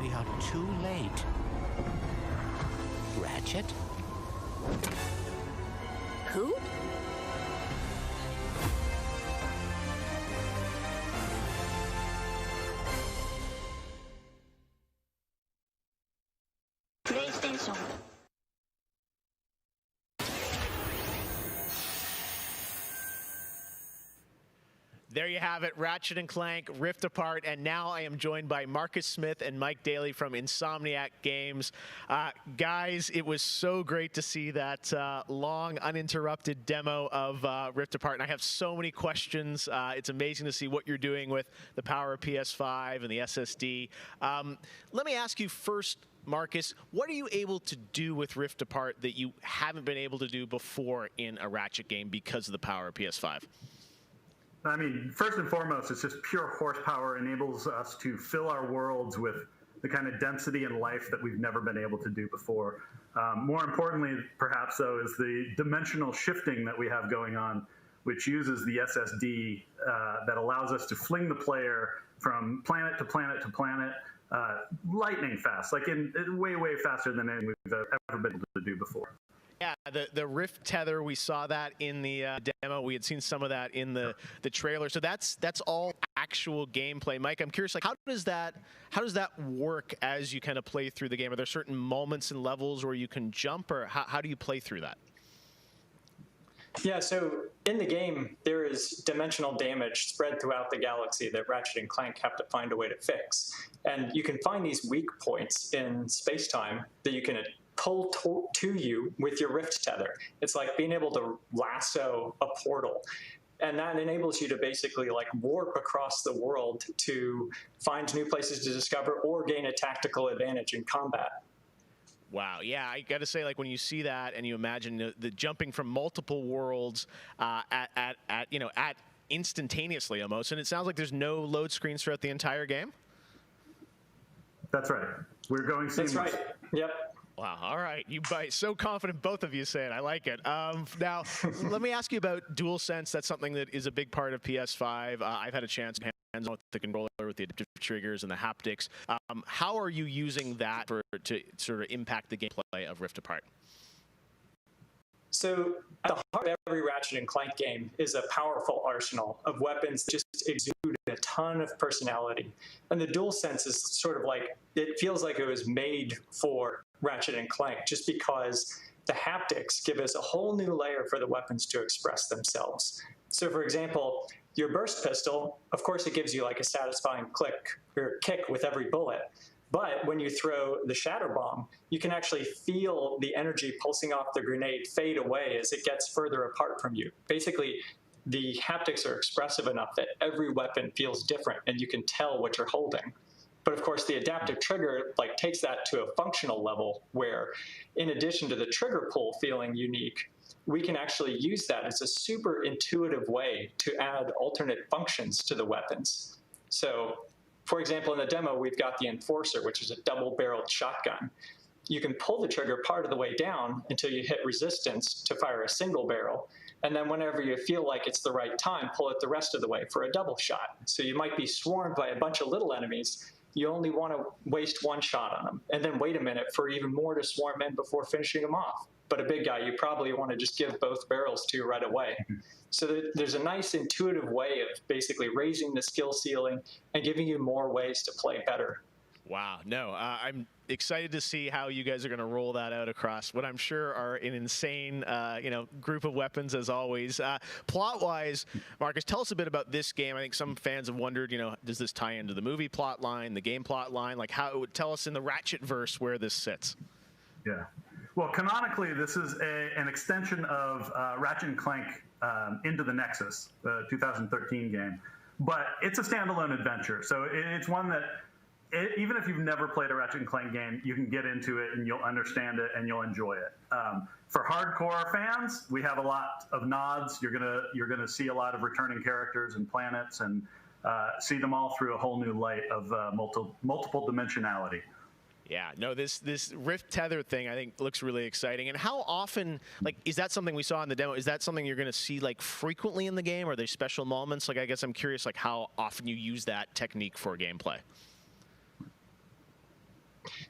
we are too late. Ratchet? Who? PlayStation. There you have it, Ratchet and Clank, Rift Apart, and now I am joined by Marcus Smith and Mike Daly from Insomniac Games. Guys, it was so great to see that long, uninterrupted demo of Rift Apart, and I have so many questions. It's amazing to see what you're doing with the power of PS5 and the SSD. Let me ask you first, Marcus, what are you able to do with Rift Apart that you haven't been able to do before in a Ratchet game because of the power of PS5? I mean, first and foremost, it's just pure horsepower, enables us to fill our worlds with the kind of density and life that we've never been able to do before. More importantly, perhaps, though, is the dimensional shifting that we have going on, which uses the SSD that allows us to fling the player from planet to planet to planet lightning fast, like in way, way faster than anything we've ever been able to do before. Yeah, the Rift tether, we saw that in the demo. We had seen some of that in the trailer. So that's all actual gameplay. Mike, I'm curious, like, how does that work as you kind of play through the game? Are there certain moments and levels where you can jump, or how do you play through that? Yeah, so in the game, there is dimensional damage spread throughout the galaxy that Ratchet and Clank have to find a way to fix. And you can find these weak points in space-time that you can pull to you with your Rift tether. It's like being able to lasso a portal. And that enables you to basically like warp across the world to find new places to discover or gain a tactical advantage in combat. Wow, yeah, I got to say, like, when you see that and you imagine the jumping from multiple worlds at instantaneously almost, and it sounds like there's no load screens throughout the entire game? That's right. We're going seamless. That's right. Yep. Wow, all right. You bite. So confident both of you say it. I like it. Now, let me ask you about DualSense. That's something that is a big part of PS5. I've had a chance to hands-on with the controller, with the adaptive triggers and the haptics. How are you using that to sort of impact the gameplay of Rift Apart? So at the heart of every Ratchet and Clank game is a powerful arsenal of weapons that just exude a ton of personality. And the DualSense is sort of like, it feels like it was made for Ratchet and Clank just because the haptics give us a whole new layer for the weapons to express themselves. So for example, your burst pistol, of course it gives you like a satisfying click or kick with every bullet. But when you throw the shatter bomb, you can actually feel the energy pulsing off the grenade fade away as it gets further apart from you. Basically, the haptics are expressive enough that every weapon feels different and you can tell what you're holding. But of course, the adaptive trigger like takes that to a functional level where, in addition to the trigger pull feeling unique, we can actually use that as a super intuitive way to add alternate functions to the weapons. So, for example, in the demo, we've got the Enforcer, which is a double-barreled shotgun. You can pull the trigger part of the way down until you hit resistance to fire a single barrel. And then whenever you feel like it's the right time, pull it the rest of the way for a double shot. So you might be swarmed by a bunch of little enemies. You only want to waste one shot on them, and then wait a minute for even more to swarm in before finishing them off. But a big guy, you probably want to just give both barrels to right away. So there's a nice intuitive way of basically raising the skill ceiling and giving you more ways to play better. Wow, no, I'm excited to see how you guys are going to roll that out across what I'm sure are an insane, group of weapons as always. Plot-wise, Marcus, tell us a bit about this game. I think some fans have wondered, does this tie into the movie plot line, the game plot line? Like, how it would tell us in the Ratchet verse where this sits. Yeah. Well, canonically, this is an extension of Ratchet and Clank Into the Nexus, the 2013 game. But it's a standalone adventure. So it's one that, even if you've never played a Ratchet and Clank game, you can get into it and you'll understand it and you'll enjoy it. For hardcore fans, we have a lot of nods. You're gonna see a lot of returning characters and planets and see them all through a whole new light of multiple dimensionality. Yeah, no, this Rift Tether thing I think looks really exciting. And how often, is that something we saw in the demo? Is that something you're going to see frequently in the game? Are there special moments? I guess I'm curious how often you use that technique for gameplay.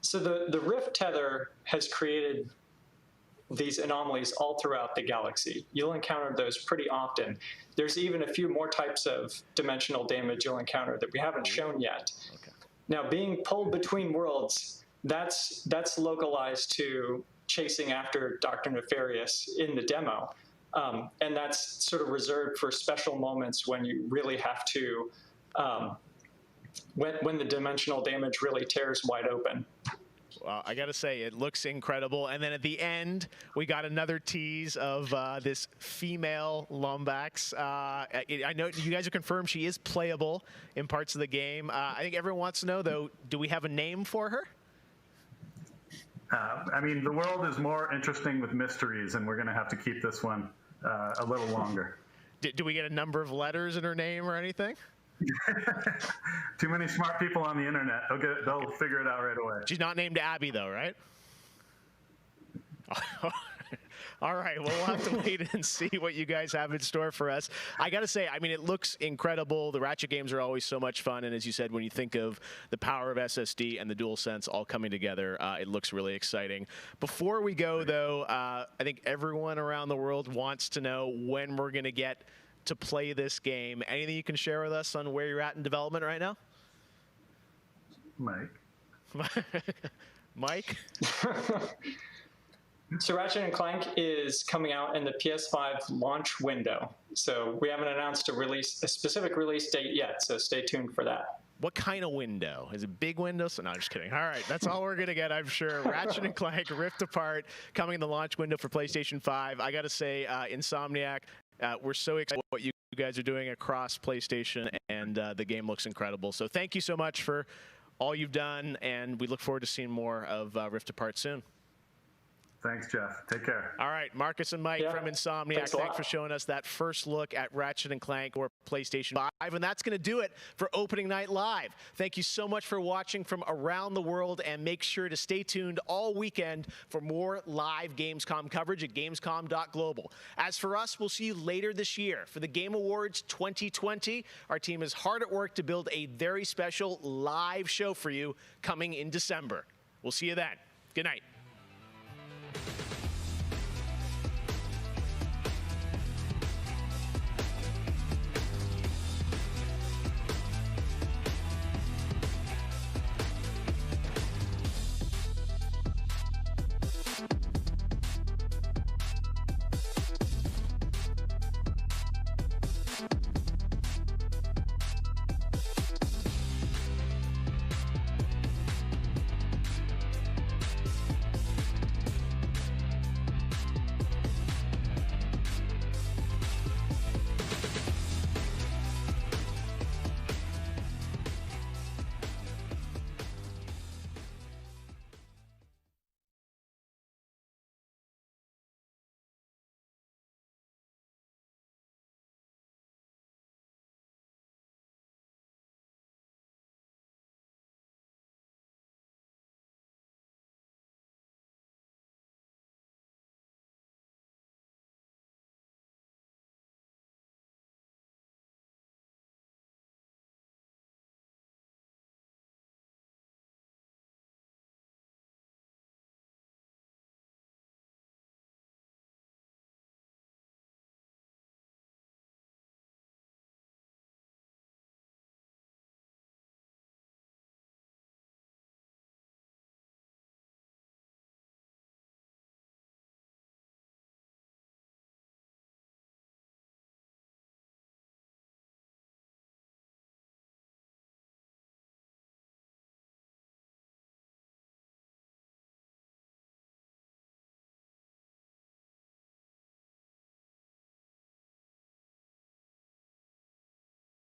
So the Rift Tether has created these anomalies all throughout the galaxy. You'll encounter those pretty often. There's even a few more types of dimensional damage you'll encounter that we haven't shown yet. Okay. Now, being pulled between worlds, that's localized to chasing after Dr. Nefarious in the demo. And that's sort of reserved for special moments when you really have to when the dimensional damage really tears wide open. Well, I got to say, it looks incredible. And then at the end, we got another tease of this female Lombax. I know you guys have confirmed she is playable in parts of the game. I think everyone wants to know, though, do we have a name for her? The world is more interesting with mysteries, and we're going to have to keep this one a little longer. Do we get a number of letters in her name or anything? Too many smart people on the internet. They'll figure it out right away. She's not named Abby, though, right? All right, well, we'll have to wait and see what you guys have in store for us. I got to say, it looks incredible. The Ratchet games are always so much fun, and as you said, when you think of the power of SSD and the DualSense all coming together, it looks really exciting. Before we go, though, I think everyone around the world wants to know when we're going to get to play this game. Anything you can share with us on where you're at in development right now? Mike? So Ratchet & Clank is coming out in the PS5 launch window. So we haven't announced a specific release date yet, so stay tuned for that. What kind of window? Is it big window? So, no, I'm just kidding. All right, that's all we're going to get, I'm sure. Ratchet & Clank Rift Apart coming in the launch window for PlayStation 5. I got to say, Insomniac, we're so excited what you guys are doing across PlayStation, and the game looks incredible. So thank you so much for all you've done, and we look forward to seeing more of Rift Apart soon. Thanks, Jeff. Take care. All right, Marcus and Mike from Insomniac, thanks for showing us that first look at Ratchet & Clank or PlayStation 5. And that's going to do it for Opening Night Live. Thank you so much for watching from around the world, and make sure to stay tuned all weekend for more live Gamescom coverage at Gamescom.global. As for us, we'll see you later this year for the Game Awards 2020. Our team is hard at work to build a very special live show for you coming in December. We'll see you then. Good night.